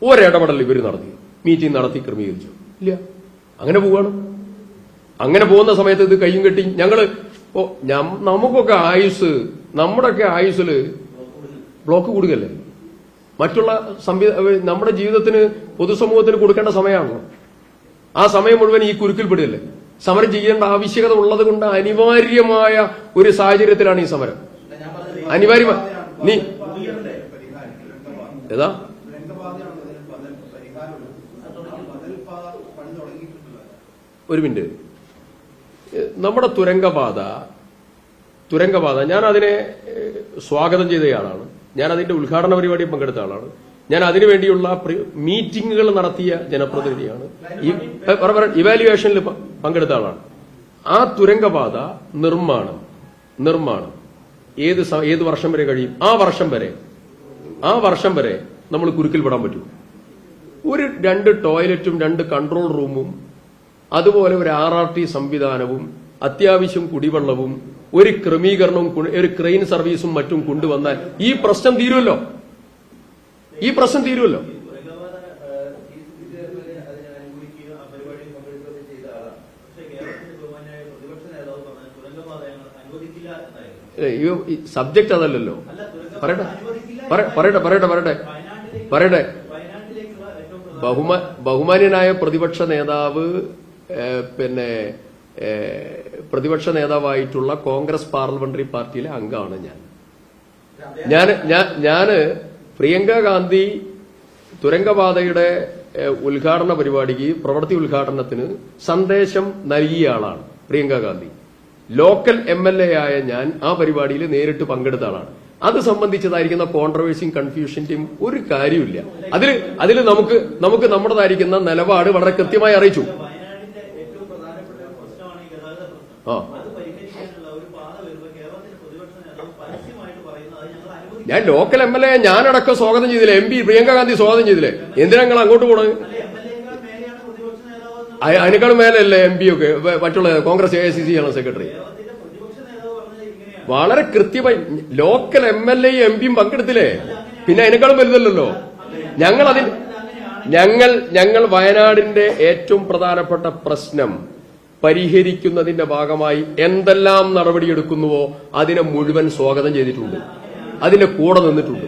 ഒരിടപെടൽ ഇവർ നടത്തി, മീറ്റിംഗ് നടത്തി ക്രമീകരിച്ചു? ഇല്ല. അങ്ങനെ പോവാണ്. അങ്ങനെ പോകുന്ന സമയത്ത് ഇത് കയ്യും കെട്ടി ഞങ്ങള് നമുക്കൊക്കെ ആയുസ്, നമ്മുടെയൊക്കെ ആയുസ്സില് ബ്ലോക്ക് കൂടുകയല്ലേ? മറ്റുള്ള നമ്മുടെ ജീവിതത്തിന് പൊതുസമൂഹത്തിന് കൊടുക്കേണ്ട സമയമാണല്ലോ. ആ സമയം മുഴുവൻ ഈ കുരുക്കിൽപ്പെടുകയല്ലേ? സമരം ചെയ്യേണ്ട ആവശ്യകത ഉള്ളത് കൊണ്ട് അനിവാര്യമായ ഒരു സാഹചര്യത്തിലാണ് ഈ സമരം. അനിവാര്യമായി ഏതാ ഒരു മിനിറ്റ്. നമ്മുടെ തുരങ്കപാത ഞാൻ അതിനെ സ്വാഗതം ചെയ്തയാളാണ്. ഞാൻ അതിന്റെ ഉദ്ഘാടന പരിപാടിയിൽ പങ്കെടുത്ത ആളാണ്. ഞാൻ അതിനുവേണ്ടിയുള്ള മീറ്റിംഗുകൾ നടത്തിയ ജനപ്രതിനിധിയാണ്. ഇവാലുവേഷനിൽ പങ്കെടുത്ത ആളാണ്. ആ തുരങ്കപാത നിർമ്മാണം ഏത് വർഷം വരെ കഴിയും? ആ വർഷം വരെ നമ്മൾ കുരുക്കിൽ പെടാൻ പറ്റും. 2 ടോയ്ലറ്റും 2 കൺട്രോൾ റൂമും അതുപോലെ ഒരു RRT സംവിധാനവും അത്യാവശ്യം കുടിവെള്ളവും ഒരു ക്രമീകരണവും ഒരു ക്രെയിൻ സർവീസും മറ്റും കൊണ്ടുവന്നാൽ ഈ പ്രശ്നം തീരുമല്ലോ. സബ്ജക്ട് അതല്ലല്ലോ. പറയട്ടെ. ബഹുമാന്യനായ പ്രതിപക്ഷ നേതാവ് പ്രതിപക്ഷ നേതാവായിട്ടുള്ള കോൺഗ്രസ് പാർലമെന്ററി പാർട്ടിയിലെ അംഗമാണ് ഞാന് പ്രിയങ്ക ഗാന്ധി തുരങ്കപാതയുടെ ഉദ്ഘാടന പരിപാടിക്ക് പ്രവൃത്തി ഉദ്ഘാടനത്തിന് സന്ദേശം നൽകിയ ആളാണ് പ്രിയങ്ക ഗാന്ധി. ലോക്കൽ MLA ആയ ഞാൻ ആ പരിപാടിയിൽ നേരിട്ട് പങ്കെടുത്ത ആളാണ്. അത് സംബന്ധിച്ചതായിരിക്കുന്ന കോൺട്രവേഴ്സിയും കൺഫ്യൂഷന്റെയും ഒരു കാര്യമില്ല. അതിൽ നമുക്ക് നമ്മുടേതായിരിക്കുന്ന നിലപാട് വളരെ കൃത്യമായി അറിയിച്ചു. ഞാൻ ലോക്കൽ MLA ഞാനടക്കം സ്വാഗതം ചെയ്തില്ലേ? MP പ്രിയങ്ക ഗാന്ധി സ്വാഗതം ചെയ്തില്ലേ? എന്തിനാ നിങ്ങൾ അങ്ങോട്ട് പോണത്? അതിനേക്കാളും മേലല്ലേ MP ഒക്കെ മറ്റുള്ള കോൺഗ്രസ് AICC ജനറൽ സെക്രട്ടറി. വളരെ കൃത്യമായി ലോക്കൽ MLA MPയും പങ്കെടുത്തില്ലേ? പിന്നെ അതിനേക്കാളും വലുതല്ലോ. ഞങ്ങൾ വയനാടിന്റെ ഏറ്റവും പ്രധാനപ്പെട്ട പ്രശ്നം പരിഹരിക്കുന്നതിന്റെ ഭാഗമായി എന്തെല്ലാം നടപടിയെടുക്കുന്നുവോ അതിനെ മുഴുവൻ സ്വാഗതം ചെയ്തിട്ടുണ്ട്, അതിന്റെ കൂടെ നിന്നിട്ടുണ്ട്.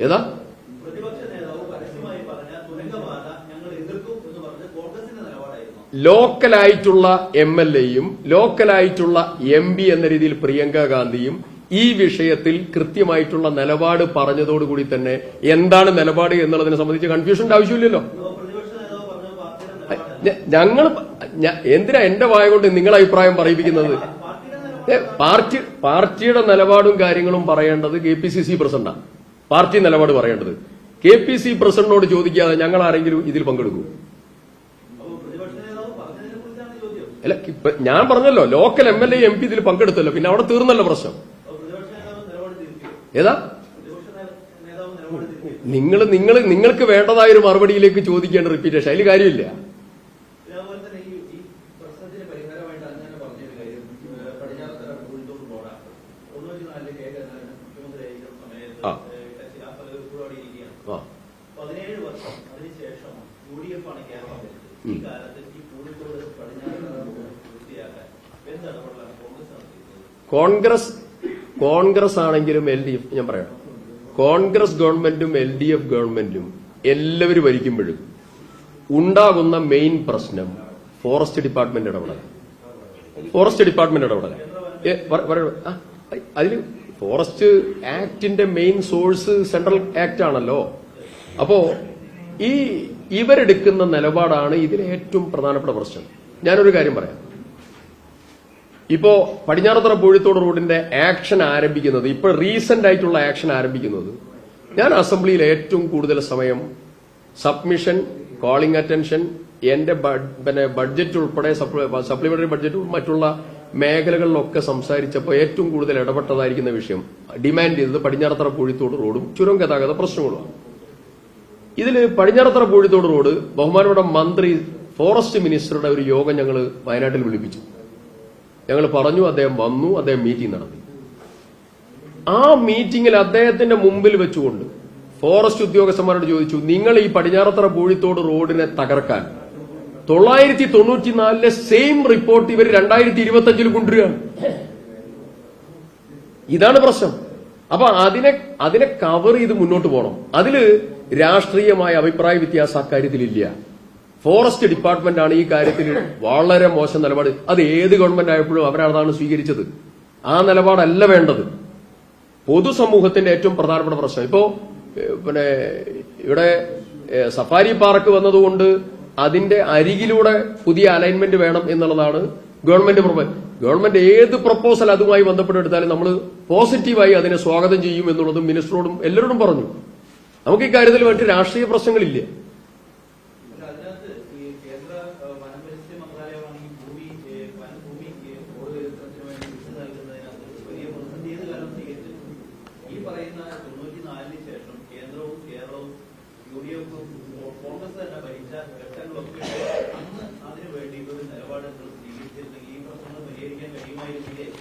ഏതാ ലോക്കലായിട്ടുള്ള MLAയും ലോക്കലായിട്ടുള്ള MP എന്ന രീതിയിൽ പ്രിയങ്ക ഗാന്ധിയും ഈ വിഷയത്തിൽ കൃത്യമായിട്ടുള്ള നിലപാട് പറഞ്ഞതോടുകൂടി തന്നെ എന്താണ് നിലപാട് എന്നുള്ളതിനെ സംബന്ധിച്ച് കൺഫ്യൂഷന്റെ ആവശ്യമില്ലല്ലോ. എന്തിനാ എന്റെ വായ കൊണ്ട് നിങ്ങളുടെ അഭിപ്രായം പറയിപ്പിക്കുന്നത്? പാർട്ടിയുടെ നിലപാടും കാര്യങ്ങളും പറയേണ്ടത് KPCC പ്രസിഡന്റാണ്. പാർട്ടി നിലപാട് പറയേണ്ടത് KPCC പ്രസിഡന്റിനോട് ചോദിക്കാതെ ഞങ്ങൾ ആരെങ്കിലും ഇതിൽ പങ്കെടുക്കൂ? അല്ല, ഞാൻ പറഞ്ഞല്ലോ ലോക്കൽ MLA MP ഇതിൽ പങ്കെടുത്തല്ലോ, പിന്നെ അവിടെ തീർന്നല്ലോ പ്രശ്നം. ഏതാ നിങ്ങൾക്ക് വേണ്ടതായ ഒരു മറുപടിയിലേക്ക് ചോദിക്കേണ്ട റിപ്പീറ്റേഷൻ, അതിൽ കാര്യമില്ല. കോൺഗ്രസ് ആണെങ്കിലും LDF, ഞാൻ പറയാം, കോൺഗ്രസ് ഗവൺമെന്റും LDF ഗവൺമെന്റും എല്ലാവരും ഭരിക്കുമ്പോഴും ഉണ്ടാകുന്ന മെയിൻ പ്രശ്നം ഫോറസ്റ്റ് ഡിപ്പാർട്ട്മെന്റ് ഇടപെടൽ. അതിൽ ഫോറസ്റ്റ് ആക്ടിന്റെ മെയിൻ സോഴ്സ് സെൻട്രൽ ആക്ട് ആണല്ലോ. അപ്പോ ഇവരെടുക്കുന്ന നിലപാടാണ് ഇതിലെ ഏറ്റവും പ്രധാനപ്പെട്ട പ്രശ്നം. ഞാനൊരു കാര്യം പറയാം. ഇപ്പോ പടിഞ്ഞാറത്തറ പൂഴിത്തോട് റോഡിന്റെ ആക്ഷൻ ആരംഭിക്കുന്നത്, ഇപ്പൊ റീസെന്റ് ആയിട്ടുള്ള ആക്ഷൻ ആരംഭിക്കുന്നത്, ഞാൻ അസംബ്ലിയിൽ ഏറ്റവും കൂടുതൽ സമയം സബ്മിഷൻ, കോളിംഗ് അറ്റൻഷൻ, എന്റെ ബഡ്ജറ്റ് ഉൾപ്പെടെ സപ്ലിമെന്ററി ബഡ്ജറ്റ് മറ്റുള്ള മേഖലകളിലൊക്കെ സംസാരിച്ചപ്പോൾ ഏറ്റവും കൂടുതൽ ഇടപെട്ടതായിരിക്കുന്ന വിഷയം, ഡിമാൻഡ് ചെയ്തത് പടിഞ്ഞാറത്തറ പൂഴിത്തോട് റോഡും ചുരം ഗതാഗത പ്രശ്നങ്ങളുമാണ്. ഇതിൽ പടിഞ്ഞാറത്തറ പൂഴിത്തോട് റോഡ് ബഹുമാനപ്പെട്ട മന്ത്രി ഫോറസ്റ്റ് മിനിസ്റ്ററുടെ ഒരു യോഗം ഞങ്ങൾ വയനാട്ടിൽ വിളിപ്പിച്ചു. ഞങ്ങൾ പറഞ്ഞു, അദ്ദേഹം വന്നു, അദ്ദേഹം മീറ്റിംഗ് നടത്തി. ആ മീറ്റിംഗിൽ അദ്ദേഹത്തിന്റെ മുമ്പിൽ വെച്ചുകൊണ്ട് ഫോറസ്റ്റ് ഉദ്യോഗസ്ഥന്മാരോട് ചോദിച്ചു, നിങ്ങൾ ഈ പടിഞ്ഞാറത്തറ പൂഴിത്തോട് റോഡിനെ തകർക്കാൻ 994 സെയിം റിപ്പോർട്ട് ഇവർ 2025 കൊണ്ടുവരികയാണ്. ഇതാണ് പ്രശ്നം. അപ്പൊ അതിനെ കവർ ചെയ്ത് മുന്നോട്ട് പോകണം. അതില് രാഷ്ട്രീയമായ അഭിപ്രായ വ്യത്യാസം അക്കാര്യത്തിലില്ല. ഫോറസ്റ്റ് ഡിപ്പാർട്ട്മെന്റ് ആണ് ഈ കാര്യത്തിൽ വളരെ മോശം നിലപാട്. അത് ഏത് ഗവൺമെന്റ് ആയപ്പോഴും അവരതാണ് സ്വീകരിച്ചത്. ആ നിലപാടല്ല വേണ്ടത്. പൊതുസമൂഹത്തിന്റെ ഏറ്റവും പ്രധാനപ്പെട്ട പ്രശ്നം ഇപ്പോ ഇവിടെ സഫാരി പാർക്ക് വന്നതുകൊണ്ട് അതിന്റെ അരികിലൂടെ പുതിയ അലൈൻമെന്റ് വേണം എന്നുള്ളതാണ് ഗവൺമെന്റ് ഏത് പ്രപ്പോസൽ അതുമായി ബന്ധപ്പെട്ടെടുത്താലും നമ്മൾ പോസിറ്റീവായി അതിനെ സ്വാഗതം ചെയ്യും എന്നുള്ളതും മിനിസ്റ്ററോടും എല്ലാവരോടും പറഞ്ഞു. നമുക്ക് ഈ കാര്യത്തിൽ മറ്റ് രാഷ്ട്രീയ പ്രശ്നങ്ങളില്ല.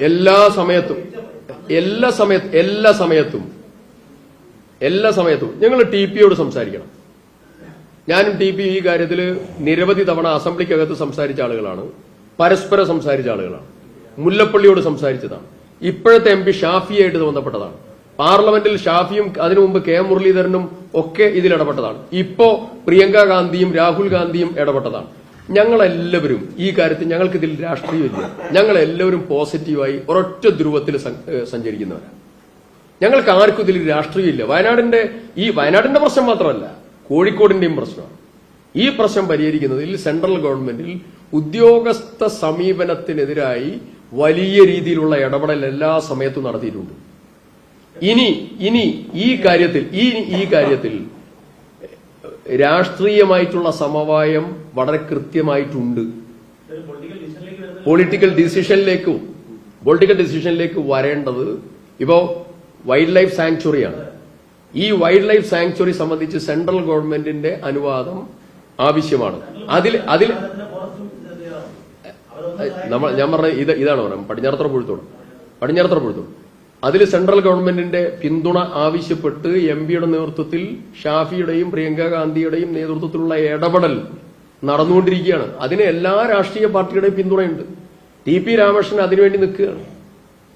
എല്ലാ സമയത്തും ഞങ്ങൾ TPയോട് സംസാരിക്കണം. ഞാനും TP ഈ കാര്യത്തിൽ നിരവധി തവണ അസംബ്ലിക്കകത്ത് സംസാരിച്ച ആളുകളാണ്, പരസ്പരം സംസാരിച്ച ആളുകളാണ്. മുല്ലപ്പള്ളിയോട് സംസാരിച്ചതാണ്. ഇപ്പോഴത്തെ MP ഷാഫിയായിട്ട് ബന്ധപ്പെട്ടതാണ്. പാർലമെന്റിൽ ഷാഫിയും അതിനു മുമ്പ് K മുരളീധരനും ഒക്കെ ഇതിൽ ഇടപെട്ടതാണ്. ഇപ്പോ പ്രിയങ്ക ഗാന്ധിയും രാഹുൽ ഗാന്ധിയും ഇടപെട്ടതാണ്. ഞങ്ങളെല്ലാവരും ഈ കാര്യത്തിൽ ഞങ്ങൾക്കിതിൽ രാഷ്ട്രീയമില്ല. ഞങ്ങളെല്ലാവരും പോസിറ്റീവായി ഒരൊറ്റ ധ്രുവത്തിൽ സഞ്ചരിക്കുന്നവരാണ്. ഞങ്ങൾക്ക് ആർക്കും ഇതിൽ രാഷ്ട്രീയമില്ല. വയനാടിന്റെ പ്രശ്നം മാത്രമല്ല, കോഴിക്കോടിന്റെയും പ്രശ്നമാണ്. ഈ പ്രശ്നം പരിഹരിക്കുന്നതിൽ സെൻട്രൽ ഗവൺമെന്റിൽ ഉദ്യോഗസ്ഥ സമീപനത്തിനെതിരായി വലിയ രീതിയിലുള്ള ഇടപെടൽ എല്ലാ സമയത്തും നടത്തിയിട്ടുണ്ട്. ഇനി ഈ കാര്യത്തിൽ രാഷ്ട്രീയമായിട്ടുള്ള സമവായം വളരെ കൃത്യമായിട്ടുണ്ട്. പൊളിറ്റിക്കൽ ഡിസിഷനിലേക്ക് വരേണ്ടത് ഇപ്പോ വൈൽഡ് ലൈഫ് സാങ്ച്വറിയാണ്. ഈ വൈൽഡ് ലൈഫ് സാങ്ച്വറി സംബന്ധിച്ച് സെൻട്രൽ ഗവൺമെന്റിന്റെ അനുവാദം ആവശ്യമാണ്. ഞാൻ പറഞ്ഞ ഇതാണ് പറയുന്നത് പടിഞ്ഞാറത്തറ പുഴുത്തോട് അതിൽ സെൻട്രൽ ഗവൺമെന്റിന്റെ പിന്തുണ ആവശ്യപ്പെട്ട് MPയുടെ നേതൃത്വത്തിൽ ഷാഫിയുടെയും പ്രിയങ്ക ഗാന്ധിയുടെയും നേതൃത്വത്തിലുള്ള ഇടപെടൽ നടന്നുകൊണ്ടിരിക്കുകയാണ്. അതിന് എല്ലാ രാഷ്ട്രീയ പാർട്ടിയുടെയും പിന്തുണയുണ്ട്. TP രാമകൃഷ്ണൻ അതിനുവേണ്ടി നിൽക്കുകയാണ്,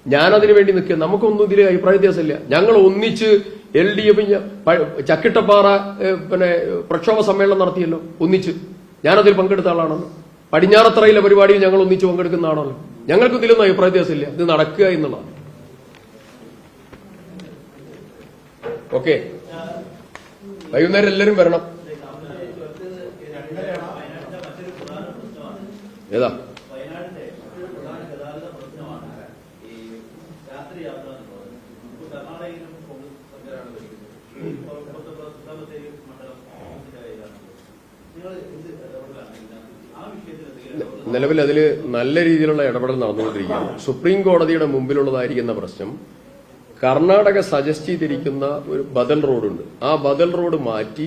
ഞാനതിനു വേണ്ടി നിൽക്കുക. നമുക്കൊന്നും ഇതിൽ അഭിപ്രായ വ്യത്യാസമില്ല. ഞങ്ങൾ ഒന്നിച്ച് LDF ചക്കിട്ടപ്പാറ പ്രക്ഷോഭ സമ്മേളനം നടത്തിയല്ലോ ഒന്നിച്ച്. ഞാനതിൽ പങ്കെടുത്ത ആളാണല്ലോ. പടിഞ്ഞാറത്തറയിലെ പരിപാടിയിൽ ഞങ്ങൾ ഒന്നിച്ച് പങ്കെടുക്കുന്ന ആണല്ലോ. ഞങ്ങൾക്ക് ഇതിലൊന്നും അഭിപ്രായ വ്യത്യാസമില്ല. ഇത് നടക്കുക എന്നുള്ളതാണ്. ഓക്കെ, വൈകുന്നേരം എല്ലാവരും വരണം. ഏതാ നിലവിൽ അതിൽ നല്ല രീതിയിലുള്ള ഇടപെടൽ നടന്നുകൊണ്ടിരിക്കുകയാണ്. സുപ്രീം കോടതിയുടെ മുമ്പിലുള്ളതായിരിക്കുന്ന പ്രശ്നം കർണാടക സജസ്റ്റ് ചെയ്തിരിക്കുന്ന ഒരു ബദൽ റോഡുണ്ട്. ആ ബദൽ റോഡ് മാറ്റി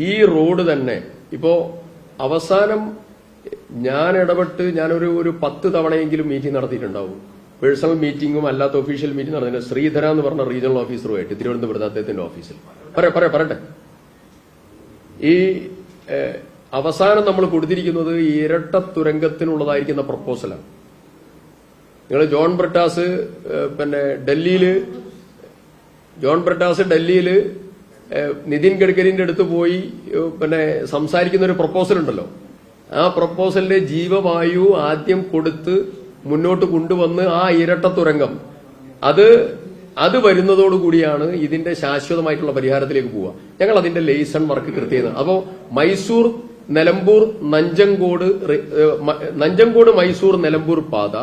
ഈ റോഡ് തന്നെ ഇപ്പോ അവസാനം ഞാൻ ഇടപെട്ട് ഞാനൊരു 10 തവണയെങ്കിലും മീറ്റിംഗ് നടത്തിയിട്ടുണ്ടാവും. പേഴ്സണൽ മീറ്റിംഗും അല്ലാത്ത ഒഫീഷ്യൽ മീറ്റിംഗ് നടന്നിട്ടുണ്ട്. ശ്രീധര എന്ന് പറഞ്ഞ റീജിയണൽ ഓഫീസറുമായിട്ട് തിരുവനന്തപുരത്ത് അദ്ദേഹത്തിന്റെ ഓഫീസിൽ പറയട്ടെ. ഈ അവസാനം നമ്മൾ കൊടുത്തിരിക്കുന്നത് ഇരട്ട തുരങ്കത്തിനുള്ളതായിരിക്കുന്ന പ്രപ്പോസലാണ്. നിങ്ങൾ ജോൺ ബ്രിട്ടാസ് ഡൽഹിയില് നിതിൻ ഗഡ്കരിന്റെ അടുത്ത് പോയി സംസാരിക്കുന്ന ഒരു പ്രപ്പോസൽ ഉണ്ടല്ലോ. ആ പ്രപ്പോസലിന്റെ ജീവവായു ആദ്യം കൊടുത്ത് മുന്നോട്ട് കൊണ്ടുവന്ന് ആ ഇരട്ട തുരങ്കം അത് വരുന്നതോടുകൂടിയാണ് ഇതിന്റെ ശാശ്വതമായിട്ടുള്ള പരിഹാരത്തിലേക്ക് പോവുക. ഞങ്ങൾ അതിന്റെ ലേസൺ വർക്ക് കൃത്യമാണ്. അപ്പോ മൈസൂർ നിലമ്പൂർ നഞ്ചങ്കോട് മൈസൂർ നിലമ്പൂർ പാത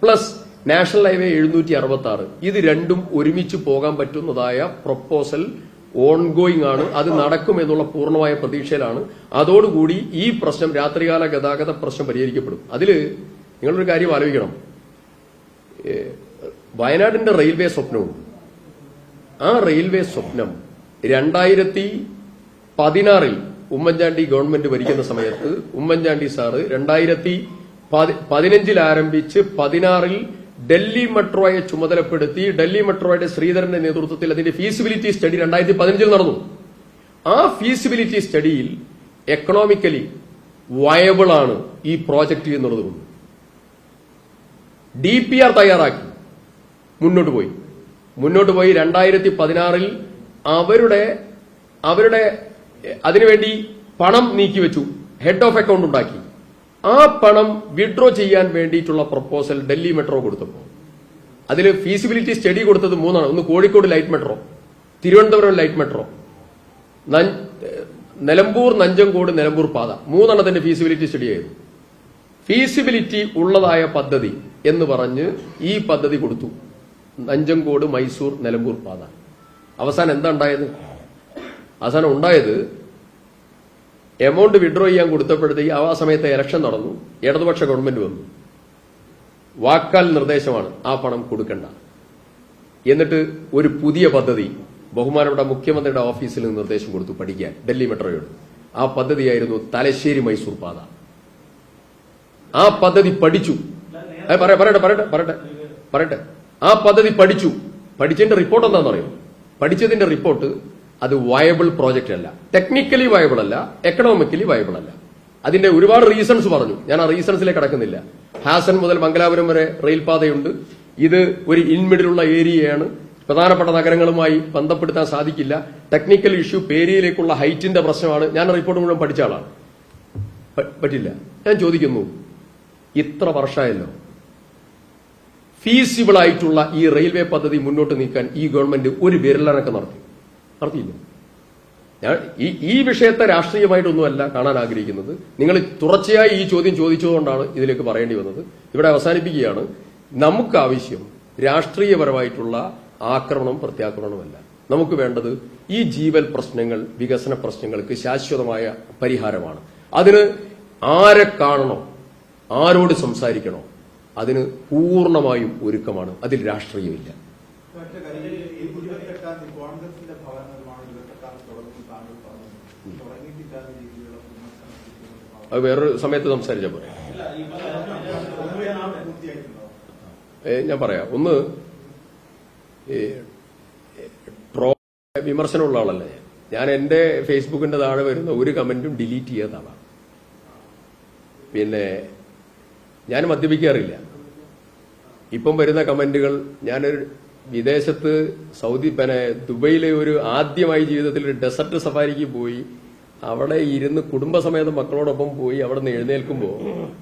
പ്ലസ് നാഷണൽ ഹൈവേ 766 ഇത് രണ്ടും ഒരുമിച്ച് പോകാൻ പറ്റുന്നതായ പ്രപ്പോസൽ ഓൺഗോയിങ് ആണ്. അത് നടക്കുമെന്നുള്ള പൂർണ്ണമായ പ്രതീക്ഷയിലാണ്. അതോടുകൂടി ഈ പ്രശ്നം രാത്രികാല ഗതാഗത പ്രശ്നം പരിഹരിക്കപ്പെടും. അതില് നിങ്ങളൊരു കാര്യം ആലോചിക്കണം. വയനാടിന്റെ റെയിൽവേ സ്വപ്നമുണ്ട്. ആ റെയിൽവേ സ്വപ്നം 2016 ഉമ്മൻചാണ്ടി ഗവൺമെന്റ് ഭരിക്കുന്ന സമയത്ത് ഉമ്മൻചാണ്ടി സാറ് 2015 ആരംഭിച്ച് 16 ഡൽഹി മെട്രോയെ ചുമതലപ്പെടുത്തി. ഡൽഹി മെട്രോയുടെ ശ്രീധരന്റെ നേതൃത്വത്തിൽ അതിന്റെ ഫീസിബിലിറ്റി സ്റ്റഡി 2015 നടന്നു. ആ ഫീസിബിലിറ്റി സ്റ്റഡിയിൽ എക്കണോമിക്കലി വയബിൾ ആണ് ഈ പ്രോജക്റ്റ് എന്നുള്ളത് കൊണ്ട് DPR തയ്യാറാക്കി മുന്നോട്ട് പോയി 2016 അവരുടെ അതിനുവേണ്ടി പണം നീക്കിവെച്ചു, ഹെഡ് ഓഫ് അക്കൗണ്ട് ഉണ്ടാക്കി. ആ പണം വിഡ്രോ ചെയ്യാൻ വേണ്ടിയിട്ടുള്ള പ്രപ്പോസൽ ഡൽഹി മെട്രോ കൊടുത്തപ്പോൾ അതിൽ ഫീസിബിലിറ്റി സ്റ്റഡി കൊടുത്തത് 3 ആണ്. ഒന്ന് Kozhikode light metro, Thiruvananthapuram light metro, Nilambur Nanjangud Nilambur പാത, 3 എണ്ണത്തിന്റെ ഫീസിബിലിറ്റി സ്റ്റഡി ആയിരുന്നു. ഫീസിബിലിറ്റി ഉള്ളതായ പദ്ധതി എന്ന് പറഞ്ഞ് ഈ പദ്ധതി കൊടുത്തു, നഞ്ചങ്കോട് മൈസൂർ നിലമ്പൂർ പാത. അവസാനം എന്താ ഉണ്ടായത്? അവസാനം ഉണ്ടായത് എമൗണ്ട് വിഡ്രോ ചെയ്യാൻ കൊടുത്തപ്പോഴത്തേക്ക് ആ സമയത്ത് ഇലക്ഷൻ നടന്നു, ഇടതുപക്ഷ ഗവൺമെന്റ് വന്നു. വാക്കാൽ നിർദ്ദേശമാണ് ആ പണം കൊടുക്കണ്ട. എന്നിട്ട് ഒരു പുതിയ പദ്ധതി ബഹുമാനപ്പെട്ട മുഖ്യമന്ത്രിയുടെ ഓഫീസിൽ നിന്ന് നിർദ്ദേശം കൊടുത്തു പഠിക്കാൻ ഡൽഹി മെട്രോയോട്. ആ പദ്ധതിയായിരുന്നു തലശ്ശേരി മൈസൂർ പാത. ആ പദ്ധതി പഠിച്ചു. പറയട്ടെ. ആ പദ്ധതി പഠിച്ചതിന്റെ റിപ്പോർട്ട് എന്താണെന്ന് അറിയോ? പഠിച്ചതിന്റെ റിപ്പോർട്ട് അത് വയബിൾ പ്രോജക്റ്റ് അല്ല, ടെക്നിക്കലി വയബിൾ അല്ല, എക്കണോമിക്കലി വയബിൾ അല്ല. അതിന്റെ ഒരുപാട് റീസൺസ് പറഞ്ഞു, ഞാൻ ആ റീസൺസിലേക്ക് കടക്കുന്നില്ല. ഹാസൻ മുതൽ മംഗലാപുരം വരെ റെയിൽപാതയുണ്ട്. ഇത് ഒരു ഇൻമിഡിലുള്ള ഏരിയയാണ്, പ്രധാനപ്പെട്ട നഗരങ്ങളുമായി ബന്ധപ്പെടുത്താൻ സാധിക്കില്ല. ടെക്നിക്കൽ ഇഷ്യൂ, പേരിയിലേക്കുള്ള ഹൈറ്റിന്റെ പ്രശ്നമാണ്. ഞാൻ റിപ്പോർട്ട് മുഴുവൻ പഠിച്ച ആളാണ്, പറ്റില്ല. ഞാൻ ചോദിക്കുന്നു, ഇത്ര വർഷമായല്ലോ, ഫീസിബിൾ ആയിട്ടുള്ള ഈ റെയിൽവേ പദ്ധതി മുന്നോട്ട് നീക്കാൻ ഈ ഗവൺമെന്റ് ഒരു വിരലനക്കം നടത്തിയില്ല. ഞാൻ ഈ വിഷയത്തെ രാഷ്ട്രീയമായിട്ടൊന്നുമല്ല കാണാൻ ആഗ്രഹിക്കുന്നത്. നിങ്ങൾ തുടർച്ചയായി ഈ ചോദ്യം ചോദിച്ചതുകൊണ്ടാണ് ഇതിലേക്ക് പറയേണ്ടി വന്നത്. ഇവിടെ അവസാനിപ്പിക്കുകയാണ്. നമുക്ക് ആവശ്യം രാഷ്ട്രീയപരമായിട്ടുള്ള ആക്രമണം പ്രത്യാക്രമണമല്ല. നമുക്ക് വേണ്ടത് ഈ ജീവൽ പ്രശ്നങ്ങൾ, വികസന പ്രശ്നങ്ങൾക്ക് ശാശ്വതമായ പരിഹാരമാണ്. അതിന് ആരെ കാണണോ, ആരോട് സംസാരിക്കണോ, അതിന് പൂർണ്ണമായും ഒരുക്കമാണ്. അതിൽ രാഷ്ട്രീയമില്ല. അത് വേറൊരു സമയത്ത് സംസാരിച്ചാൽ പോരെ. ഞാൻ പറയാം. ഒന്ന്, വിമർശനമുള്ള ആളല്ലേ ഞാൻ. എന്റെ ഫേസ്ബുക്കിന്റെ താഴെ വരുന്ന ഒരു കമന്റും ഡിലീറ്റ് ചെയ്യാത്ത ആളാണ്. പിന്നെ ഞാൻ മദ്യപിക്കാറില്ല. ഇപ്പം വരുന്ന കമന്റുകൾ, ഞാനൊരു വിദേശത്ത് ദുബൈയിലെ ഒരു ആദ്യമായി ജീവിതത്തിൽ ഒരു ഡെസർട്ട് സഫാരിക്ക് പോയി, അവിടെ ഇരുന്ന് കുടുംബസമേതം മക്കളോടൊപ്പം പോയി അവിടെ നിന്ന് എഴുന്നേൽക്കുമ്പോൾ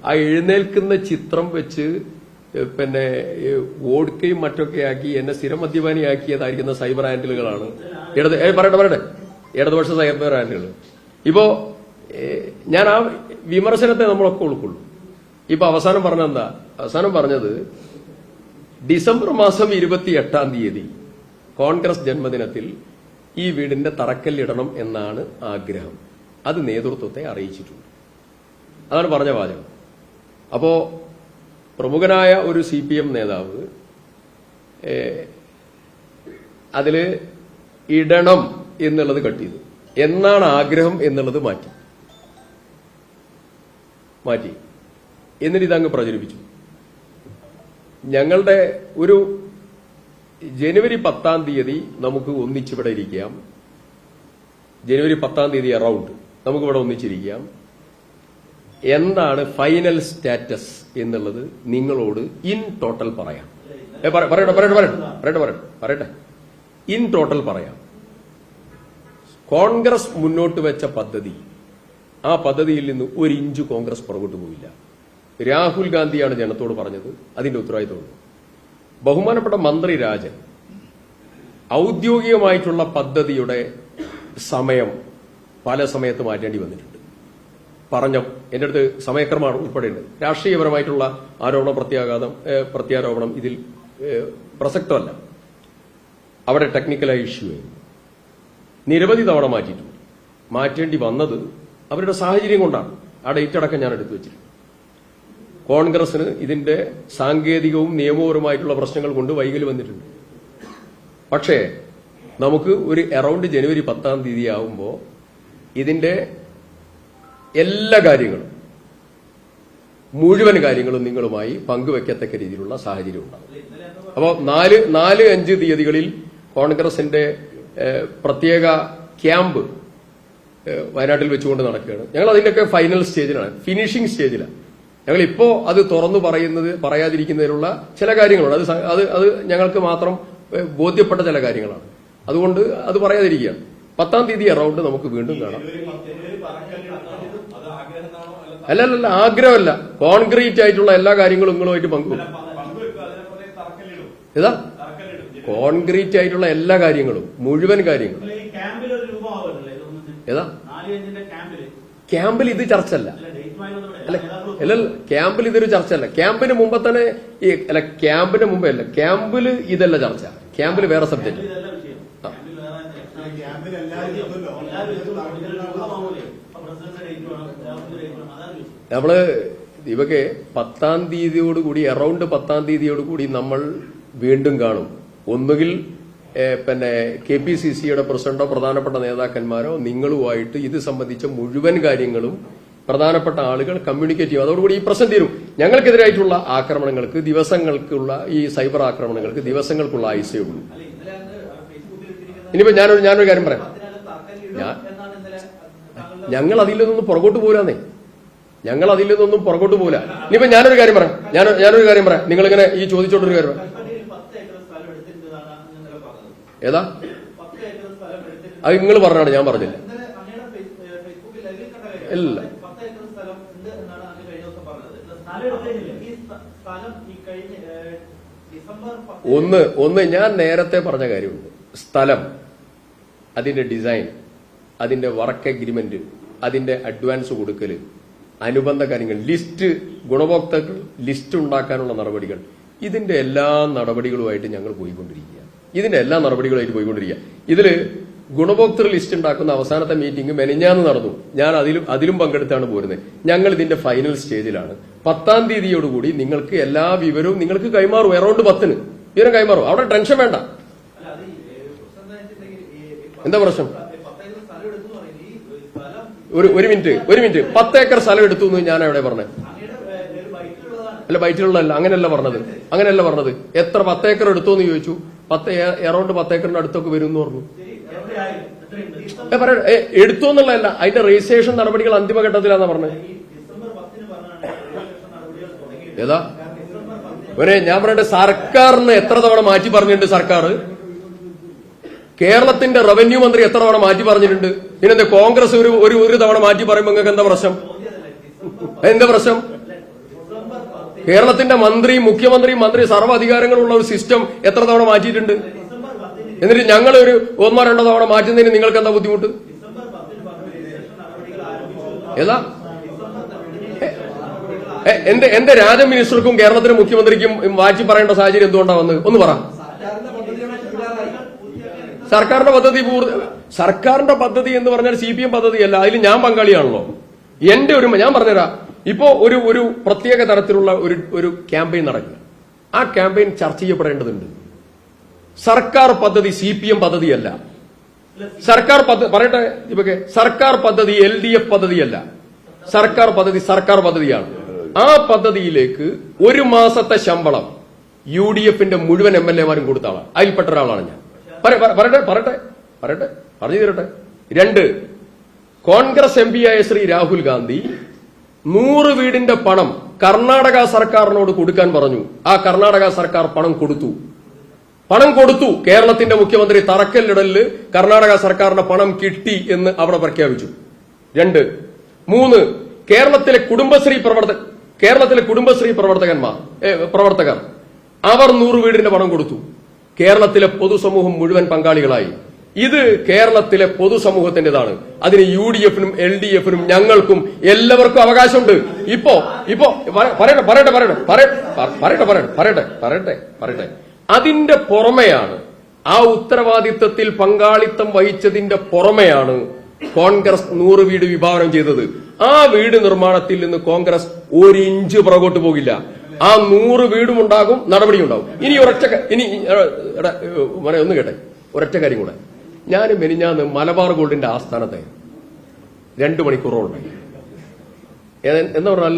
ആ എഴുന്നേൽക്കുന്ന ചിത്രം വെച്ച് പിന്നെ വോഡ്കയും മറ്റൊക്കെ ആക്കി എന്നെ സ്ഥിരം മദ്യപാനിയാക്കിയതായിരിക്കുന്ന സൈബർ ഹാൻഡിലുകളാണ് പറയട്ടെ ഇടതുപക്ഷ സൈബർ ഹാൻഡിലുകൾ. ഇപ്പോ ഞാൻ ആ വിമർശനത്തെ നമ്മളൊക്കെ ഉൾക്കൊള്ളും. ഇപ്പൊ അവസാനം പറഞ്ഞെന്താ? അവസാനം പറഞ്ഞത് ഡിസംബർ മാസം 28 കോൺഗ്രസ് ജന്മദിനത്തിൽ ഈ വീടിന്റെ തറക്കല്ലിടണം എന്നാണ് ആഗ്രഹം. അത് നേതൃത്വത്തെ അറിയിച്ചിട്ടുണ്ട്. അതാണ് പറഞ്ഞ വാചകം. അപ്പോ പ്രമുഖനായ ഒരു CPM നേതാവ് അതില് ഇടണം എന്നുള്ളത് കട്ട് ചെയ്തു. എന്നാണ് ആഗ്രഹം എന്നുള്ളത് മാറ്റി എന്നിട്ട് ഇതങ്ങ് പ്രചരിപ്പിച്ചു. ഞങ്ങളുടെ ഒരു ജനുവരി 10 നമുക്ക് ഒന്നിച്ചിവിടെ ഇരിക്കാം. ജനുവരി 10 അറൌണ്ട് നമുക്കിവിടെ ഒന്നിച്ചിരിക്കാം. എന്താണ് ഫൈനൽ സ്റ്റാറ്റസ് എന്നുള്ളത് നിങ്ങളോട് ഇൻ ടോട്ടൽ പറയാം. പറയട്ടെ ഇൻ ടോട്ടൽ പറയാം. കോൺഗ്രസ് മുന്നോട്ട് വെച്ച പദ്ധതി, ആ പദ്ധതിയിൽ നിന്ന് ഒരു ഇഞ്ച് കോൺഗ്രസ് പുറകോട്ട് പോയില്ല. രാഹുൽ ഗാന്ധിയാണ് ജനത്തോട് പറഞ്ഞത്, അതിന്റെ ഉത്തരവാദിത്വമുണ്ട്. ബഹുമാനപ്പെട്ട മന്ത്രി രാജൻ ഔദ്യോഗികമായിട്ടുള്ള പദ്ധതിയുടെ സമയം പല സമയത്ത് മാറ്റേണ്ടി വന്നിട്ടുണ്ട്. എന്റെ അടുത്ത് സമയക്രമമാണ് ഉൾപ്പെടെയുണ്ട്. രാഷ്ട്രീയപരമായിട്ടുള്ള പ്രത്യാരോപണം ഇതിൽ പ്രസക്തമല്ല. അവിടെ ടെക്നിക്കലായ ഇഷ്യൂ ആയിരുന്നു. നിരവധി തവണ മാറ്റിയിട്ടുണ്ട്. മാറ്റേണ്ടി വന്നത് അവരുടെ സാഹചര്യം കൊണ്ടാണ്. ആ ഡേറ്റ് അടക്കം ഞാൻ എടുത്തു വെച്ചിട്ടുണ്ട്. കോൺഗ്രസിന് ഇതിന്റെ സാങ്കേതികവും നിയമപരവുമായിട്ടുള്ള പ്രശ്നങ്ങൾ കൊണ്ട് വൈകൽ വന്നിട്ടുണ്ട്. പക്ഷേ നമുക്ക് ഒരു അറൌണ്ട് ജനുവരി 10 ആവുമ്പോൾ ഇതിന്റെ എല്ലാ കാര്യങ്ങളും, മുഴുവൻ കാര്യങ്ങളും നിങ്ങളുമായി പങ്കുവെക്കത്തക്ക രീതിയിലുള്ള സാഹചര്യം ഉണ്ടാകും. അപ്പോൾ 4-5 തീയതികളിൽ കോൺഗ്രസിന്റെ പ്രത്യേക ക്യാമ്പ് വയനാട്ടിൽ വെച്ചുകൊണ്ട് നടക്കുകയാണ്. ഞങ്ങൾ അതിന്റെയൊക്കെ ഫൈനൽ സ്റ്റേജിലാണ്, ഫിനിഷിംഗ് സ്റ്റേജിലാണ്. ഞങ്ങൾ ഇപ്പോ അത് തുറന്നു പറയാതിരിക്കുന്നതിനുള്ള ചില കാര്യങ്ങളുണ്ട്. അത് ഞങ്ങൾക്ക് മാത്രം ബോധ്യപ്പെട്ട ചില കാര്യങ്ങളാണ്. അതുകൊണ്ട് അത് പറയാതിരിക്കുകയാണ്. 10-ാം തീയതി അറൌണ്ട് നമുക്ക് വീണ്ടും കാണാം. അല്ലല്ല, ആഗ്രഹമല്ല, കോൺക്രീറ്റ് ആയിട്ടുള്ള എല്ലാ കാര്യങ്ങളും നിങ്ങളുമായിട്ട് പങ്കുവെക്കും. ഏതാ കോൺക്രീറ്റ് ആയിട്ടുള്ള എല്ലാ കാര്യങ്ങളും, മുഴുവൻ കാര്യങ്ങളും. ഏതാ ക്യാമ്പിൽ ഇത് ചർച്ചല്ല. അല്ല, ക്യാമ്പിൽ ഇതൊരു ചർച്ചയല്ല. ക്യാമ്പിന് മുമ്പ് തന്നെ ക്യാമ്പിന് മുമ്പേ അല്ല, ക്യാമ്പിൽ ഇതല്ല ചർച്ച. ക്യാമ്പിൽ വേറെ സബ്ജക്ട്. നമ്മള് ഇവക്ക് 10-ാം തീയതിയോടുകൂടി, അറൌണ്ട് 10-ാം തീയതിയോടുകൂടി നമ്മൾ വീണ്ടും കാണും. ഒന്നുകിൽ KPCCയുടെ പ്രസിഡന്റോ പ്രധാനപ്പെട്ട നേതാക്കന്മാരോ നിങ്ങളുമായിട്ട് ഇത് സംബന്ധിച്ച മുഴുവൻ കാര്യങ്ങളും പ്രധാനപ്പെട്ട ആളുകൾ കമ്മ്യൂണിക്കേറ്റ് ചെയ്യും. അതോടുകൂടി ഈ പ്രശ്നം തീരും. ഞങ്ങൾക്കെതിരായിട്ടുള്ള ആക്രമണങ്ങൾക്ക്, ദിവസങ്ങൾക്കുള്ള ഈ സൈബർ ആക്രമണങ്ങൾക്ക് ദിവസങ്ങൾക്കുള്ള ആയുസേ ഉള്ളൂ. ഇനിയിപ്പോ ഞാനൊരു കാര്യം പറയാം. ഞങ്ങൾ അതിൽ നിന്നൊന്നും പുറകോട്ട് പോരാന്നേ. ഇനിയിപ്പോ ഞാനൊരു കാര്യം പറയാം. നിങ്ങളിങ്ങനെ ഈ ചോദിച്ചോണ്ടൊരു കാര്യം പറയാം. ഏതാ അത് നിങ്ങൾ പറഞ്ഞാണ്, ഞാൻ പറഞ്ഞില്ല. ഇല്ല, ഒന്ന് ഞാൻ നേരത്തെ പറഞ്ഞ കാര്യമുണ്ട്. സ്ഥലം, അതിന്റെ ഡിസൈൻ, അതിന്റെ വർക്ക് അഗ്രിമെന്റ്, അതിന്റെ അഡ്വാൻസ് കൊടുക്കല്, അനുബന്ധ കാര്യങ്ങൾ, ലിസ്റ്റ്, ഗുണഭോക്താക്കൾ ലിസ്റ്റ് ഉണ്ടാക്കാനുള്ള നടപടികൾ, ഇതിന്റെ എല്ലാ നടപടികളുമായിട്ട് ഞങ്ങൾ പോയിക്കൊണ്ടിരിക്കുക. ഇതില് ഗുണഭോക്തൃ ലിസ്റ്റ് ഉണ്ടാക്കുന്ന അവസാനത്തെ മീറ്റിംഗ് മെനഞ്ഞാന്ന് നടന്നു. ഞാൻ അതിലും പങ്കെടുത്താണ് പോരുന്നത്. ഞങ്ങൾ ഇതിന്റെ ഫൈനൽ സ്റ്റേജിലാണ്. 10-ാം തീയതിയോടുകൂടി നിങ്ങൾക്ക് എല്ലാ വിവരവും നിങ്ങൾക്ക് കൈമാറും. അറൌണ്ട് 10-ന് വിവരം കൈമാറും. അവിടെ ടെൻഷൻ വേണ്ട. എന്താ പ്രശ്നം? ഒരു മിനിറ്റ് 10 ഏക്കർ സ്ഥലം എടുത്തു എന്ന് ഞാൻ എവിടെ പറഞ്ഞത്? അല്ല, ബൈറ്റിലുള്ളതല്ല. അങ്ങനെയല്ല പറഞ്ഞത്. എത്ര 10 ഏക്കർ എടുത്തു എന്ന് ചോദിച്ചു. അറൌണ്ട് 10 ഏക്കറിന്റെ അടുത്തൊക്കെ വരും എന്ന് പറഞ്ഞു. എടുത്തു എന്നുള്ളതല്ല, അതിന്റെ രജിസ്ട്രേഷൻ നടപടികൾ അന്തിമഘട്ടത്തിലാന്നാ പറഞ്ഞത്. ഏതാ ഞാൻ പറയട്ടെ, സർക്കാരിന് എത്ര തവണ മാറ്റി പറഞ്ഞിട്ടുണ്ട് സർക്കാർ? കേരളത്തിന്റെ റവന്യൂ മന്ത്രി എത്ര തവണ മാറ്റി പറഞ്ഞിട്ടുണ്ട്? പിന്നെന്താ കോൺഗ്രസ് ഒരു തവണ മാറ്റി പറയുമ്പോ നിങ്ങൾക്ക് എന്താ പ്രശ്നം? കേരളത്തിന്റെ മന്ത്രി, മുഖ്യമന്ത്രി സർവ്വ അധികാരങ്ങളുള്ള ഒരു സിസ്റ്റം എത്ര തവണ മാറ്റിയിട്ടുണ്ട്? എന്നിട്ട് ഞങ്ങൾ ഒരു 1-2 തവണ മാറ്റുന്നതിന് നിങ്ങൾക്ക് എന്താ ബുദ്ധിമുട്ട്? ഏതാ എന്റെ രാജ മിനിസ്റ്റർക്കും കേരളത്തിലെ മുഖ്യമന്ത്രിക്കും മാറ്റി പറയേണ്ട സാഹചര്യം എന്തുകൊണ്ടാ വന്നത്? ഒന്ന് പറ. സർക്കാരിന്റെ പദ്ധതി എന്ന് പറഞ്ഞാൽ CPM പദ്ധതിയല്ല. അതിൽ ഞാൻ പങ്കാളിയാണല്ലോ. ഞാൻ പറഞ്ഞുതരാം. ഇപ്പോ ഒരു പ്രത്യേക തരത്തിലുള്ള ഒരു ക്യാമ്പയിൻ നടക്കുക. ആ ക്യാമ്പയിൻ ചർച്ച ചെയ്യപ്പെടേണ്ടതുണ്ട്. സർക്കാർ പദ്ധതി CPM പദ്ധതിയല്ല. സർക്കാർ പദ്ധതി LDF പദ്ധതിയല്ല. സർക്കാർ പദ്ധതിയാണ്. ആ പദ്ധതിയിലേക്ക് 1 മാസത്തെ ശമ്പളം UDFന്റെ മുഴുവൻ MLA-മാരും കൊടുത്ത ആളാണ്. അതിൽപ്പെട്ട ഒരാളാണ് ഞാൻ. പറഞ്ഞു തീരട്ടെ. 2, കോൺഗ്രസ് MP-യായ ശ്രീ രാഹുൽ ഗാന്ധി 100 വീടിന്റെ പണം കർണാടക സർക്കാരിനോട് കൊടുക്കാൻ പറഞ്ഞു. ആ കർണാടക സർക്കാർ പണം കൊടുത്തു. കേരളത്തിന്റെ മുഖ്യമന്ത്രി തറക്കല്ലിടലില് കർണാടക സർക്കാരിന്റെ പണം കിട്ടി എന്ന് അവിടെ പ്രഖ്യാപിച്ചു. 2, 3, കേരളത്തിലെ കുടുംബശ്രീ പ്രവർത്തകർ അവർ 100 വീടിന്റെ പണം കൊടുത്തു. കേരളത്തിലെ പൊതുസമൂഹം മുഴുവൻ പങ്കാളികളായി. ഇത് കേരളത്തിലെ പൊതുസമൂഹത്തിന്റേതാണ്. അതിന് UDF-നും LDF-നും ഞങ്ങൾക്കും എല്ലാവർക്കും അവകാശമുണ്ട്. ഇപ്പോ പറയട്ടെ. അതിന്റെ പുറമെയാണ്, ആ ഉത്തരവാദിത്തത്തിൽ പങ്കാളിത്തം വഹിച്ചതിന്റെ പുറമെയാണ് കോൺഗ്രസ് 100 വീട് വിഭാവനം ചെയ്തത്. ആ വീട് നിർമ്മാണത്തിൽ നിന്ന് കോൺഗ്രസ് 1 ഇഞ്ച് പുറകോട്ട് പോകില്ല. ആ 100 വീടും ഉണ്ടാകും, നടപടിയുണ്ടാകും. ഇനി ഒന്ന് കേട്ടെ, ഒരൊറ്റ കാര്യം കൂടെ. ഞാൻ മെനിഞ്ഞാന്ന് മലബാർ ഗോൾഡിന്റെ ആസ്ഥാനത്തെ 2 മണിക്കൂറോളം എന്ന് പറഞ്ഞാൽ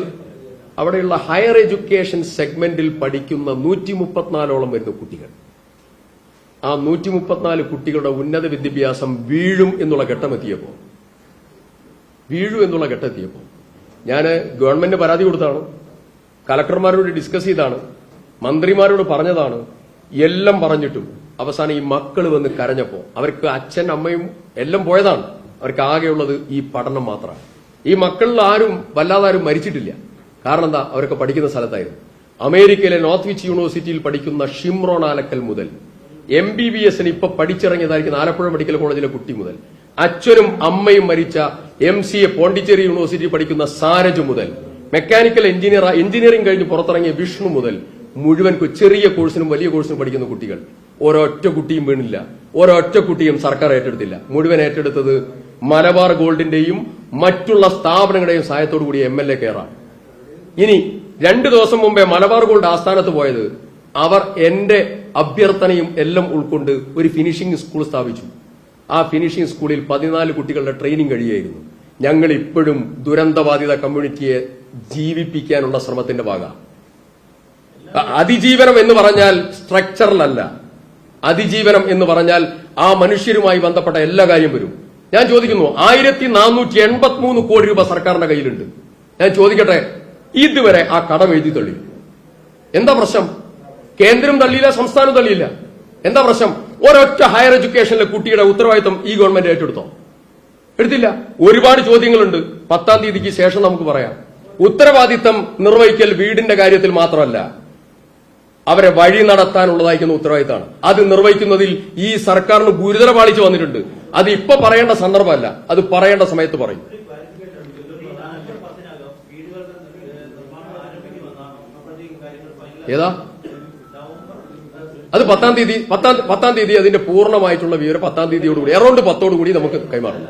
അവിടെയുള്ള ഹയർ എഡ്യൂക്കേഷൻ സെഗ്മെന്റിൽ പഠിക്കുന്ന 134ഓളം വരുന്ന കുട്ടികൾ. ആ 134 കുട്ടികളുടെ ഉന്നത വിദ്യാഭ്യാസം വീഴും എന്നുള്ള ഘട്ടമെത്തിയപ്പോ വീഴൂ എന്നുള്ള ഘട്ടമെത്തിയപ്പോൾ ഞാൻ ഗവൺമെന്റ് പരാതി കൊടുത്താണ്, കലക്ടർമാരോട് ഡിസ്കസ് ചെയ്താണ്, മന്ത്രിമാരോട് പറഞ്ഞതാണ്. എല്ലാം പറഞ്ഞിട്ടും അവസാനം ഈ മക്കൾ വന്ന് കരഞ്ഞപ്പോ അവർക്ക് അച്ഛൻ അമ്മയും എല്ലാം പോയതാണ്. അവർക്ക് ആകെയുള്ളത് ഈ പഠനം മാത്രമാണ്. ഈ മക്കളിൽ വല്ലാതാരും മരിച്ചിട്ടില്ല. കാരണം എന്താ? അവരൊക്കെ പഠിക്കുന്ന സ്ഥലത്തായിരുന്നു. അമേരിക്കയിലെ നോർത്ത് വിച്ച് യൂണിവേഴ്സിറ്റിയിൽ പഠിക്കുന്ന ഷിംറോൺ ആലക്കൽ മുതൽ MBBS ഇപ്പൊ പഠിച്ചിറങ്ങിയതായിരിക്കുന്ന ആലപ്പുഴ മെഡിക്കൽ കോളേജിലെ കുട്ടി മുതൽ അച്ഛനും അമ്മയും മരിച്ച MCA പോണ്ടിച്ചേരി യൂണിവേഴ്സിറ്റി പഠിക്കുന്ന സാരജ് മുതൽ മെക്കാനിക്കൽ എഞ്ചിനീയറിംഗ് കഴിഞ്ഞ് പുറത്തിറങ്ങിയ വിഷ്ണു മുതൽ മുഴുവൻ ചെറിയ കോഴ്സിനും വലിയ കോഴ്സിനും പഠിക്കുന്ന കുട്ടികൾ ഒരൊറ്റ കുട്ടിയും വീണില്ല. ഒരൊറ്റ കുട്ടിയും സർക്കാർ ഏറ്റെടുത്തില്ല. മുഴുവൻ ഏറ്റെടുത്തത് മലബാർ ഗോൾഡിന്റെയും മറ്റുള്ള സ്ഥാപനങ്ങളുടെയും സഹായത്തോടു കൂടി MLA കെയറാണ്. ഇനി 2 ദിവസം മുമ്പേ മലബാർ ഗോൾഡ് ആസ്ഥാനത്ത് പോയത് അവർ എന്റെ അഭ്യർത്ഥനയും എല്ലാം ഉൾക്കൊണ്ട് ഒരു ഫിനിഷിംഗ് സ്കൂൾ സ്ഥാപിച്ചു. ആ ഫിനിഷിംഗ് സ്കൂളിൽ 14 കുട്ടികളുടെ ട്രെയിനിങ് കഴിയായിരുന്നു. ഞങ്ങൾ ഇപ്പോഴും ദുരന്തബാധിത കമ്മ്യൂണിറ്റിയെ ജീവിപ്പിക്കാനുള്ള ശ്രമത്തിന്റെ ഭാഗമാണ്. അതിജീവനം എന്ന് പറഞ്ഞാൽ സ്ട്രക്ചറലല്ല. അതിജീവനം എന്ന് പറഞ്ഞാൽ ആ മനുഷ്യരുമായി ബന്ധപ്പെട്ട എല്ലാ കാര്യം വരും. ഞാൻ ചോദിക്കുന്നു, 1483 കോടി രൂപ സർക്കാരിന്റെ കയ്യിലുണ്ട്. ഞാൻ ചോദിക്കട്ടെ, ഇതുവരെ ആ കടം എഴുതി തള്ളി. എന്താ പ്രശ്നം? കേന്ദ്രം തള്ളിയില്ല, സംസ്ഥാനം തള്ളിയില്ല. എന്താ പ്രശ്നം? ഒരൊറ്റ ഹയർ എഡ്യൂക്കേഷനിലെ കുട്ടിയുടെ ഉത്തരവാദിത്വം ഈ ഗവൺമെന്റ് ഏറ്റെടുത്തോ? എടുത്തില്ല. ഒരുപാട് ചോദ്യങ്ങളുണ്ട്. 10-ാം തീയതിക്ക് ശേഷം നമുക്ക് പറയാം. ഉത്തരവാദിത്തം നിർവഹിക്കൽ വീടിന്റെ കാര്യത്തിൽ മാത്രമല്ല, അവരെ വഴി നടത്താനുള്ളതായിരിക്കുന്ന ഉത്തരവാദിത്തമാണ്. അത് നിർവഹിക്കുന്നതിൽ ഈ സർക്കാരിന് ഗുരുതര പാളിച്ച വന്നിട്ടുണ്ട്. അത് ഇപ്പൊ പറയേണ്ട സന്ദർഭമല്ല, അത് പറയേണ്ട സമയത്ത് പറയും. ഏതാ അത്? 10-ാം തീയതി അതിന്റെ പൂർണ്ണമായിട്ടുള്ള വിവരം 10-ാം തീയതിയോടുകൂടി അറൌണ്ട് 10ഓടുകൂടി നമുക്ക് കൈമാറും.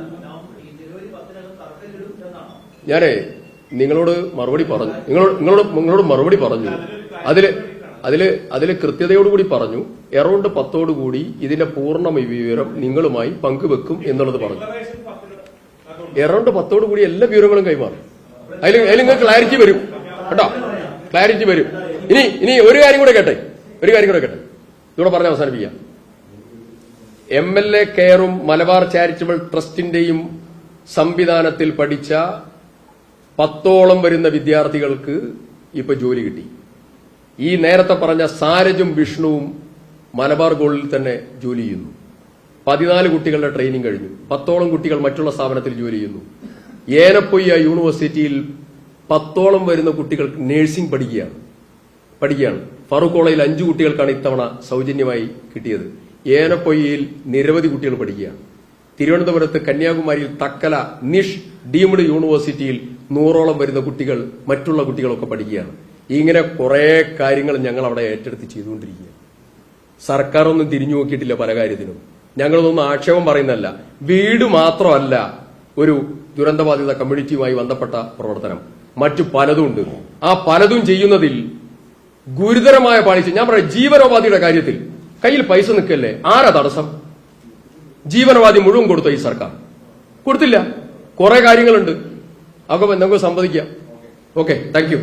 ഞാനേ നിങ്ങളോട് മറുപടി പറഞ്ഞു. നിങ്ങളോട് മറുപടി പറഞ്ഞു. അതില് കൃത്യതയോടുകൂടി പറഞ്ഞു. അറൌണ്ട് 10ഓടുകൂടി ഇതിന്റെ പൂർണ്ണ വിവരം നിങ്ങളുമായി പങ്കുവെക്കും എന്നുള്ളത് പറഞ്ഞു. അറൌണ്ട് 10ഓടുകൂടി എല്ലാ വിവരങ്ങളും കൈമാറും. അതിൽ നിങ്ങൾക്ക് ക്ലാരിറ്റി വരും കേട്ടോ, ക്ലാരിറ്റി വരും. ഇനി ഒരു കാര്യം കൂടെ കേട്ടെ, ഇതോടെ പറഞ്ഞ് അവസാനിപ്പിക്കാം. MLA കെയറും മലബാർ ചാരിറ്റബിൾ ട്രസ്റ്റിന്റെയും സംവിധാനത്തിൽ പഠിച്ച 10ഓളം വരുന്ന വിദ്യാർത്ഥികൾക്ക് ഇപ്പൊ ജോലി കിട്ടി. ഈ നേരത്തെ പറഞ്ഞ സാരജും വിഷ്ണുവും മലബാർ ഗോൾഡിൽ തന്നെ ജോലി ചെയ്യുന്നു. 14 കുട്ടികളുടെ ട്രെയിനിങ് കഴിഞ്ഞു. 10ഓളം കുട്ടികൾ മറ്റുള്ള സ്ഥാപനത്തിൽ ജോലി ചെയ്യുന്നു. ഏനപ്പൊയ്യ യൂണിവേഴ്സിറ്റിയിൽ 10ഓളം വരുന്ന കുട്ടികൾ നഴ്സിംഗ് പഠിക്കുകയാണ്. ഫറൂഖ് കോളേജിൽ 5 കുട്ടികൾക്കാണ് ഇത്തവണ സൗജന്യമായി കിട്ടിയത്. ഏനപ്പൊയ്യയിൽ നിരവധി കുട്ടികൾ പഠിക്കുകയാണ്. തിരുവനന്തപുരത്ത് കന്യാകുമാരിയിൽ തക്കല നിഷ് ഡീംഡ് യൂണിവേഴ്സിറ്റിയിൽ 100ഓളം വരുന്ന കുട്ടികൾ മറ്റുള്ള കുട്ടികളൊക്കെ പഠിക്കുകയാണ്. ഇങ്ങനെ കുറെ കാര്യങ്ങൾ ഞങ്ങൾ അവിടെ ഏറ്റെടുത്ത് ചെയ്തുകൊണ്ടിരിക്കുക. സർക്കാർ ഒന്നും തിരിഞ്ഞു നോക്കിയിട്ടില്ല പല കാര്യത്തിനും. ഞങ്ങളൊന്നും ആക്ഷേപം പറയുന്നതല്ല. വീട് മാത്രമല്ല ഒരു ദുരന്തബാധിത കമ്മ്യൂണിറ്റിയുമായി ബന്ധപ്പെട്ട പ്രവർത്തനം, മറ്റു പലതും ഉണ്ട്. ആ പലതും ചെയ്യുന്നതിൽ ഗുരുതരമായ പാളിച്ച. ഞാൻ പറയാം, ജീവനോപാധിയുടെ കാര്യത്തിൽ കയ്യിൽ പൈസ നിൽക്കല്ലേ, ആരാ തടസ്സം? ജീവനോപാധി മുഴുവൻ കൊടുത്തോ ഈ സർക്കാർ? കൊടുത്തില്ല. കുറെ കാര്യങ്ങളുണ്ട്. അതൊക്കെ നമുക്ക് സംവദിക്കാം. Okay, thank you.